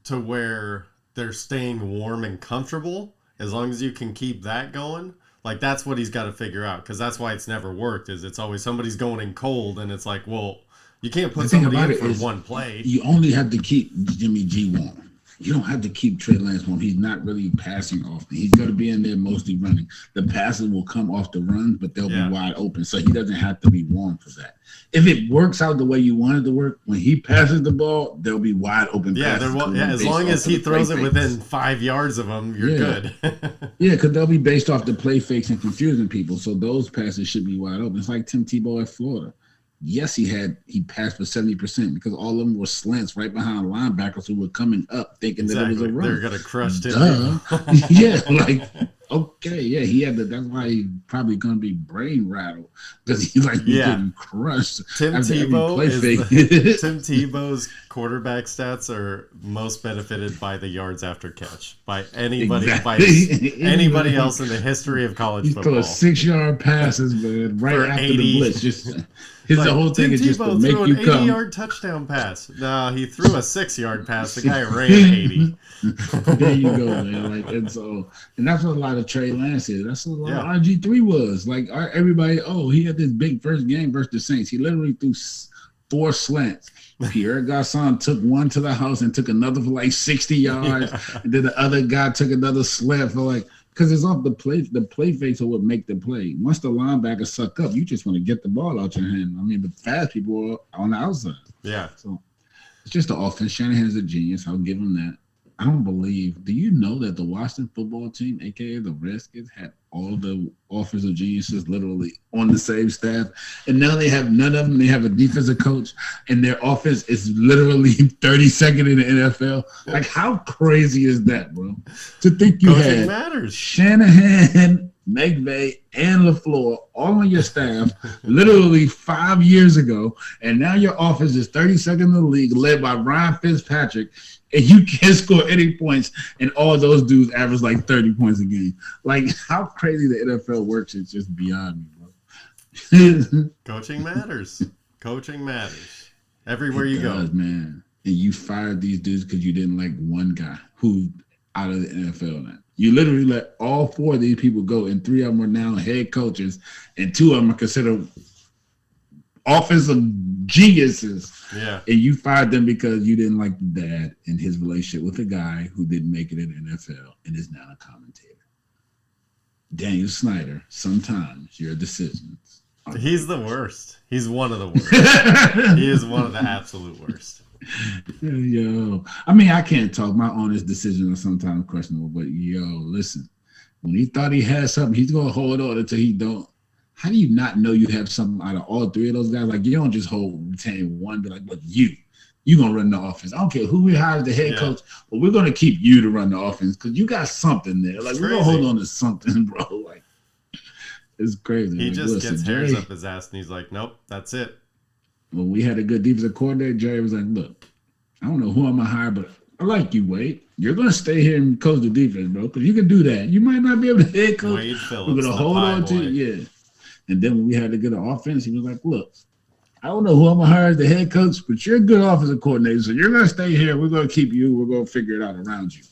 Speaker 1: to where they're staying warm and comfortable, as long as you can keep that going, like that's what he's got to figure out, because that's why it's never worked. Is it's always somebody's going in cold, and it's like, well, you can't put somebody in for one play.
Speaker 3: You only have to keep Jimmy G warm. You don't have to keep Trey Lance warm. He's not really passing often. He's going to be in there mostly running. The passes will come off the runs, but they'll be wide open, so he doesn't have to be warm for that. If it works out the way you want it to work, when he passes the ball, they'll be wide open.
Speaker 1: As long as he throws it within 5 yards of them, you're good.
Speaker 3: Yeah, because they'll be based off the play fakes and confusing people. So those passes should be wide open. It's like Tim Tebow at Florida. Yes, he passed for 70% because all of them were slants right behind linebackers who were coming up thinking that it was a run.
Speaker 1: They're gonna crush Tim.
Speaker 3: Yeah, okay, yeah, he had that's why he probably gonna be brain rattled because he's getting crushed.
Speaker 1: Tim Tebow's quarterback stats are most benefited by the yards after catch by anybody anybody else in the history of college football.
Speaker 3: He throws 6-yard passes, man, right after the blitz. His
Speaker 1: like,
Speaker 3: whole thing is just to make
Speaker 1: threw
Speaker 3: you
Speaker 1: an
Speaker 3: come.
Speaker 1: 80-yard touchdown pass. No, he threw a 6-yard pass. The guy ran 80.
Speaker 3: There you go, man. Like, and that's what a lot of Trey Lance is. That's what a lot of RG3 was. Like, everybody, he had this big first game versus the Saints. He literally threw 4 slants. Pierre Garçon took one to the house and took another for like 60 yards. Yeah. And then the other guy took another slant for like, because it's off the play fakes are what make the play. Once the linebacker suck up, you just want to get the ball out your hand. I mean, the fast people are on the outside.
Speaker 1: Yeah.
Speaker 3: So it's just the offense. Shanahan's a genius. I'll give him that. I don't believe. Do you know that the Washington football team, aka the Redskins, had all the offensive geniuses literally on the same staff, and now they have none of them. They have a defensive coach, and their offense is literally 32nd in the NFL. Like, how crazy is that, bro? To think you
Speaker 1: Coaching
Speaker 3: had
Speaker 1: matters.
Speaker 3: Shanahan, McVay, and LaFleur all on your staff literally 5 years ago, and now your offense is 32nd in the league, led by Ryan Fitzpatrick. And you can't score any points, and all those dudes average like 30 points a game. Like, how crazy the NFL works is just beyond me, bro.
Speaker 1: Coaching matters. Coaching matters. Everywhere you go.
Speaker 3: Man. And you fired these dudes because you didn't like one guy who's out of the NFL now. You literally let all 4 of these people go, and 3 of them are now head coaches, and 2 of them are considered offensive geniuses.
Speaker 1: Yeah.
Speaker 3: And you fired them because you didn't like the dad and his relationship with a guy who didn't make it in the NFL and is now a commentator. Daniel Snyder, sometimes your decisions.
Speaker 1: He's the worst. He's one of the worst. He is one of the absolute worst.
Speaker 3: Yo. I mean, I can't talk. My honest decisions are sometimes questionable, but listen. When he thought he had something, he's going to hold on until he don't. How do you not know you have something out of all 3 of those guys? Like, you don't just retain one, but like, look, you're going to run the offense. I don't care who we hire as the head coach, but we're going to keep you to run the offense because you got something there. Like, we're going to hold on to something, bro. Like, it's crazy.
Speaker 1: He just gets hairs up his ass and he's like, nope, that's it.
Speaker 3: When we had a good defensive coordinator, Jerry was like, look, I don't know who I'm going to hire, but I like you, Wade. You're going to stay here and coach the defense, bro, because you can do that. You might not be able to head coach.
Speaker 1: Wade Phillips,
Speaker 3: we're going to hold on to you. Yeah. And then when we had to get an offense, he was like, look, I don't know who I'm going to hire as the head coach, but you're a good offensive coordinator, so you're going to stay here. We're going to keep you. We're going to figure it out around you.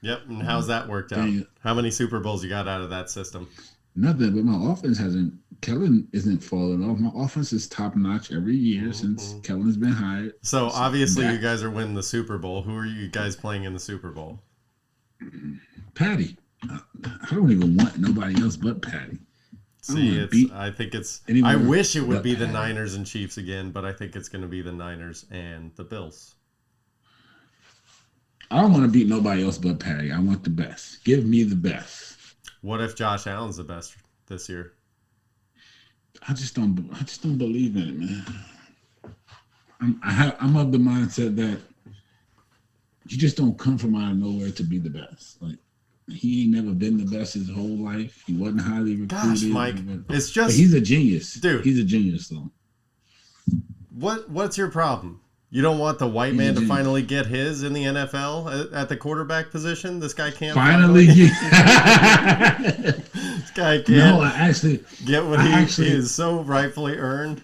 Speaker 1: Yep, and how's that worked out? How many Super Bowls you got out of that system?
Speaker 3: Nothing, but my offense Kellen isn't falling off. My offense is top-notch every year since Kellen's been hired.
Speaker 1: So obviously you guys are winning the Super Bowl. Who are you guys playing in the Super Bowl?
Speaker 3: Patty. I don't even want nobody else but Patty.
Speaker 1: See, I wish it would be the Niners and Chiefs again, but I think it's going to be the Niners and the Bills.
Speaker 3: I don't want to beat nobody else but Patty. I want the best. Give me the best.
Speaker 1: What if Josh Allen's the best this year?
Speaker 3: I just don't believe in it, man. I'm of the mindset that you just don't come from out of nowhere to be the best. Like, he ain't never been the best his whole life. He wasn't highly recruited.
Speaker 1: Gosh, Mike, it's just...
Speaker 3: But he's a genius.
Speaker 1: Dude.
Speaker 3: He's a genius, though.
Speaker 1: What's your problem? You don't want the white man to finally get his in the NFL at the quarterback position? This guy can't
Speaker 3: finally
Speaker 1: get... This guy can't get what he is so rightfully earned.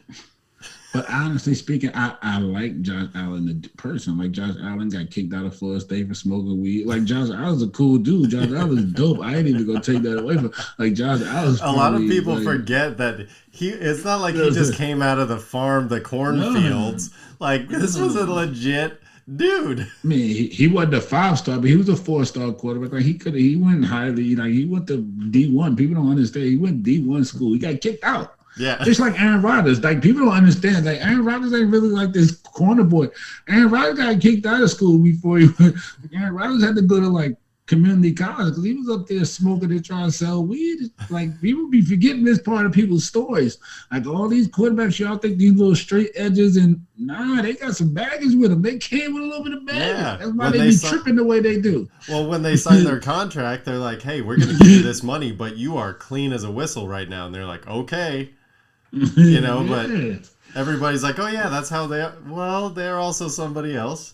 Speaker 3: But honestly speaking, I like Josh Allen, the person. Like, Josh Allen got kicked out of Florida State for smoking weed. Like, Josh Allen's a cool dude. Josh Allen's dope. I ain't even gonna take that away from. Like, Josh Allen's.
Speaker 1: A lot of people forget that it's not like he just came out of the farm, the cornfields. Like, this was a legit dude.
Speaker 3: I mean, he wasn't a 5-star, but he was a 4-star quarterback. Like, he went highly. Like, he went to D1. People don't understand. He went D1 school. He got kicked out.
Speaker 1: Yeah.
Speaker 3: Just like Aaron Rodgers. Like, people don't understand. Like, Aaron Rodgers ain't really like this corner boy. Aaron Rodgers got kicked out of school before he went. Aaron Rodgers had to go to, like, community college because he was up there smoking and trying to sell weed. Like, people be forgetting this part of people's stories. Like, all these quarterbacks, y'all think these little straight edges, and they got some baggage with them. They came with a little bit of baggage. Yeah. That's why they be tripping the way they do.
Speaker 1: Well, when they sign their contract, they're like, hey, we're going to give you this money, but you are clean as a whistle right now. And they're like, okay. You know, but everybody's like, oh, yeah, that's how they are. Well, they're also somebody else.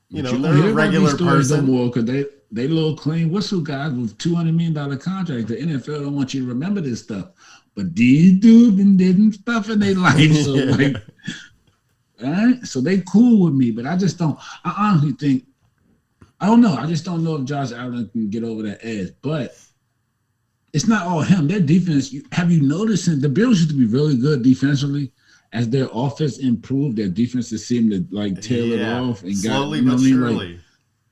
Speaker 1: you
Speaker 3: But
Speaker 1: know,
Speaker 3: you
Speaker 1: they're
Speaker 3: don't hear
Speaker 1: a
Speaker 3: about
Speaker 1: regular
Speaker 3: these stories no
Speaker 1: person.
Speaker 3: more because they little clean whistle guys with $200 million contracts. The NFL don't want you to remember this stuff. But these dudes didn't stuff in their life. So
Speaker 1: Yeah.
Speaker 3: like, all right. So they cool with me, but I just don't. I honestly think I don't know. I just don't know if Josh Allen can get over that edge. But it's not all him. Their defense. Have you noticed? The Bills used to be really good defensively. As their offense improved, their defenses seemed to like tail it off and
Speaker 1: slowly
Speaker 3: you know
Speaker 1: but
Speaker 3: what I mean?
Speaker 1: surely.
Speaker 3: Like,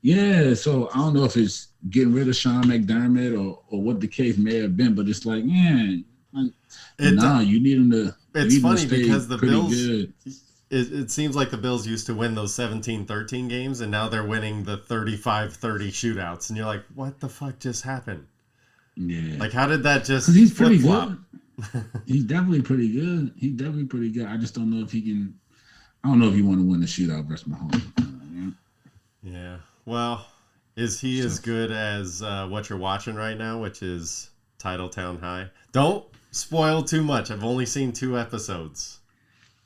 Speaker 3: yeah. So I don't know if it's getting rid of Sean McDermott or what the case may have been, but it's like, man, like, you need him to.
Speaker 1: It's funny because the
Speaker 3: pretty
Speaker 1: Bills.
Speaker 3: Good.
Speaker 1: It seems like the Bills used to win those 17-13 games, and now they're winning the 35-30 shootouts. And you're like, what the fuck just happened?
Speaker 3: Yeah.
Speaker 1: Like, how did that just
Speaker 3: he's pretty
Speaker 1: flip-flop?
Speaker 3: good. He's definitely pretty good. He's definitely pretty good. I just don't know if he can. I don't know if you want to win the shootout versus Mahomes.
Speaker 1: Yeah. Well, is he as good as what you're watching right now, which is Titletown High? Don't spoil too much. I've only seen 2 episodes.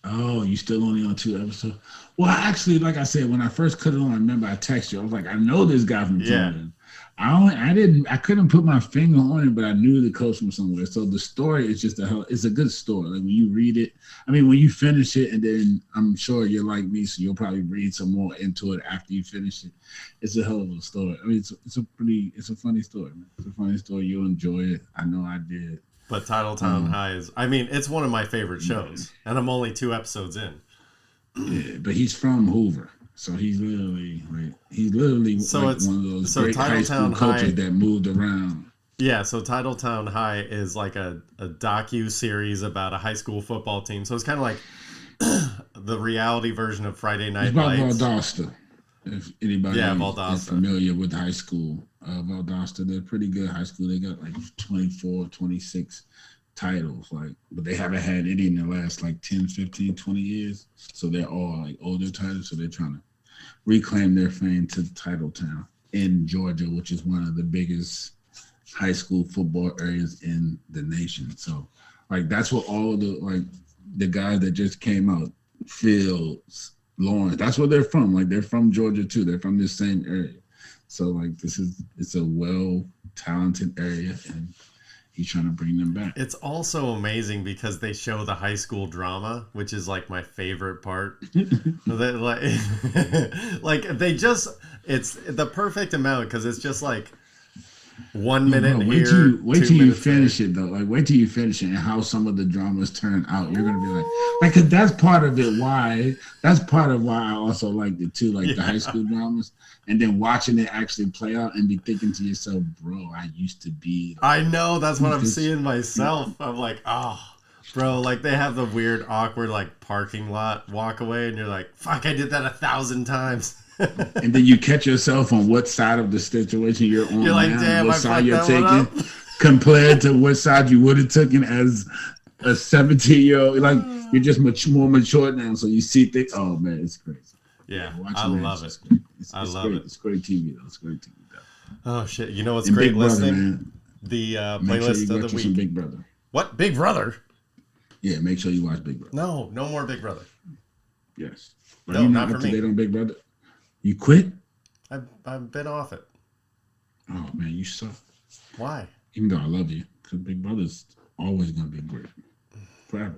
Speaker 3: Oh, you still only on 2 episodes? Well, actually, like I said, when I first cut it on, I remember I texted you. I was like, I know this guy from Jordan. I couldn't put my finger on it, but I knew the coach from somewhere. So the story is just it's a good story. Like when you read it, I mean, when you finish it, and then I'm sure you're like me, so you'll probably read some more into it after you finish it. It's a hell of a story. I mean, it's a funny story, man. It's a funny story. You'll enjoy it. I know I did.
Speaker 1: But Titletown High is, I mean, it's one of my favorite shows, and I'm only 2 episodes in.
Speaker 3: Yeah, but he's from Hoover, so he's literally one of those great high school coaches that moved around.
Speaker 1: Yeah, so Titletown High is like a docu-series about a high school football team. So it's kind of like the reality version of Friday Night Lights.
Speaker 3: Valdosta, if anybody is familiar with high school. Valdosta, they're pretty good high school. They got like 24, 26 titles, but they haven't had any in the last like 10, 15, 20 years. So they're all like older titles. So they're trying to reclaim their fame to Titletown in Georgia, which is one of the biggest high school football areas in the nation. So like that's what all of the guys that just came out, Fields, Lawrence, that's where they're from. Like they're from Georgia too. They're from this same area. So like it's a well-talented area, and he's trying to bring them back.
Speaker 1: It's also amazing because they show the high school drama, which is like my favorite part. like it's the perfect amount because it's just like 1 minute here.
Speaker 3: Wait till you finish it though. Like wait till you finish it and how some of the dramas turn out. You're gonna be like, cause that's part of it. That's part of why I also liked it too. Like the high school dramas, and then watching it actually play out and be thinking to yourself, bro, I used to be.
Speaker 1: I know that's what I'm seeing myself. I'm like, bro, like they have the weird, awkward like parking lot walk away, and you're like, fuck, I did that 1,000 times.
Speaker 3: And then you catch yourself on what side of the situation you're on.
Speaker 1: You're like,
Speaker 3: now,
Speaker 1: damn,
Speaker 3: what
Speaker 1: I
Speaker 3: side you're
Speaker 1: taking
Speaker 3: compared to what side you would have taken as a 17-year-old. Like you're just more mature now, so you see things. Oh man, it's crazy.
Speaker 1: Yeah, I love it. I love it.
Speaker 3: It's great TV though. It's great TV though.
Speaker 1: Oh shit! You know what's great listening?
Speaker 3: Man.
Speaker 1: The
Speaker 3: make
Speaker 1: playlist
Speaker 3: sure you
Speaker 1: of the week.
Speaker 3: Some Big Brother.
Speaker 1: What? Big Brother?
Speaker 3: Yeah, make sure you watch Big Brother.
Speaker 1: No more Big Brother.
Speaker 3: Yes.
Speaker 1: No,
Speaker 3: you
Speaker 1: not
Speaker 3: up
Speaker 1: for
Speaker 3: to
Speaker 1: me.
Speaker 3: date on Big Brother? You quit?
Speaker 1: I've been off it.
Speaker 3: Oh man, you suck.
Speaker 1: Why?
Speaker 3: Even though I love you, because Big Brother's always gonna be great, forever.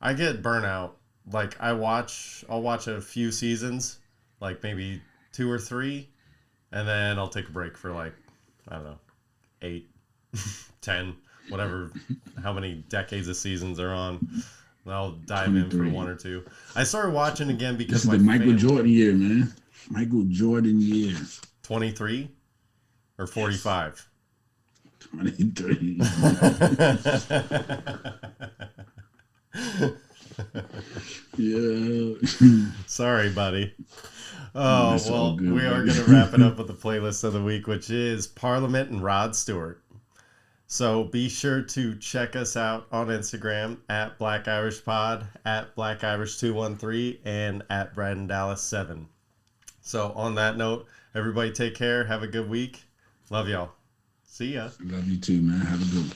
Speaker 1: I get burnout. Like I'll watch a few seasons, like maybe 2 or 3, and then I'll take a break for like, I don't know, 8, 10, whatever, how many decades of seasons are on. And I'll dive 23. In for 1 or 2. I started watching again because
Speaker 3: this is the Michael Jordan year, man. Michael Jordan year. 23
Speaker 1: or 45.
Speaker 3: 23. Yeah.
Speaker 1: Sorry, buddy. Oh, well, good, we are going to wrap it up with the playlist of the week, which is Parliament and Rod Stewart. So be sure to check us out on Instagram at Black Irish Pod, at Black Irish 213, and at Brandon Dallas 7. So on that note, everybody take care. Have a good week. Love y'all. See ya.
Speaker 3: Love you too, man. Have a good one.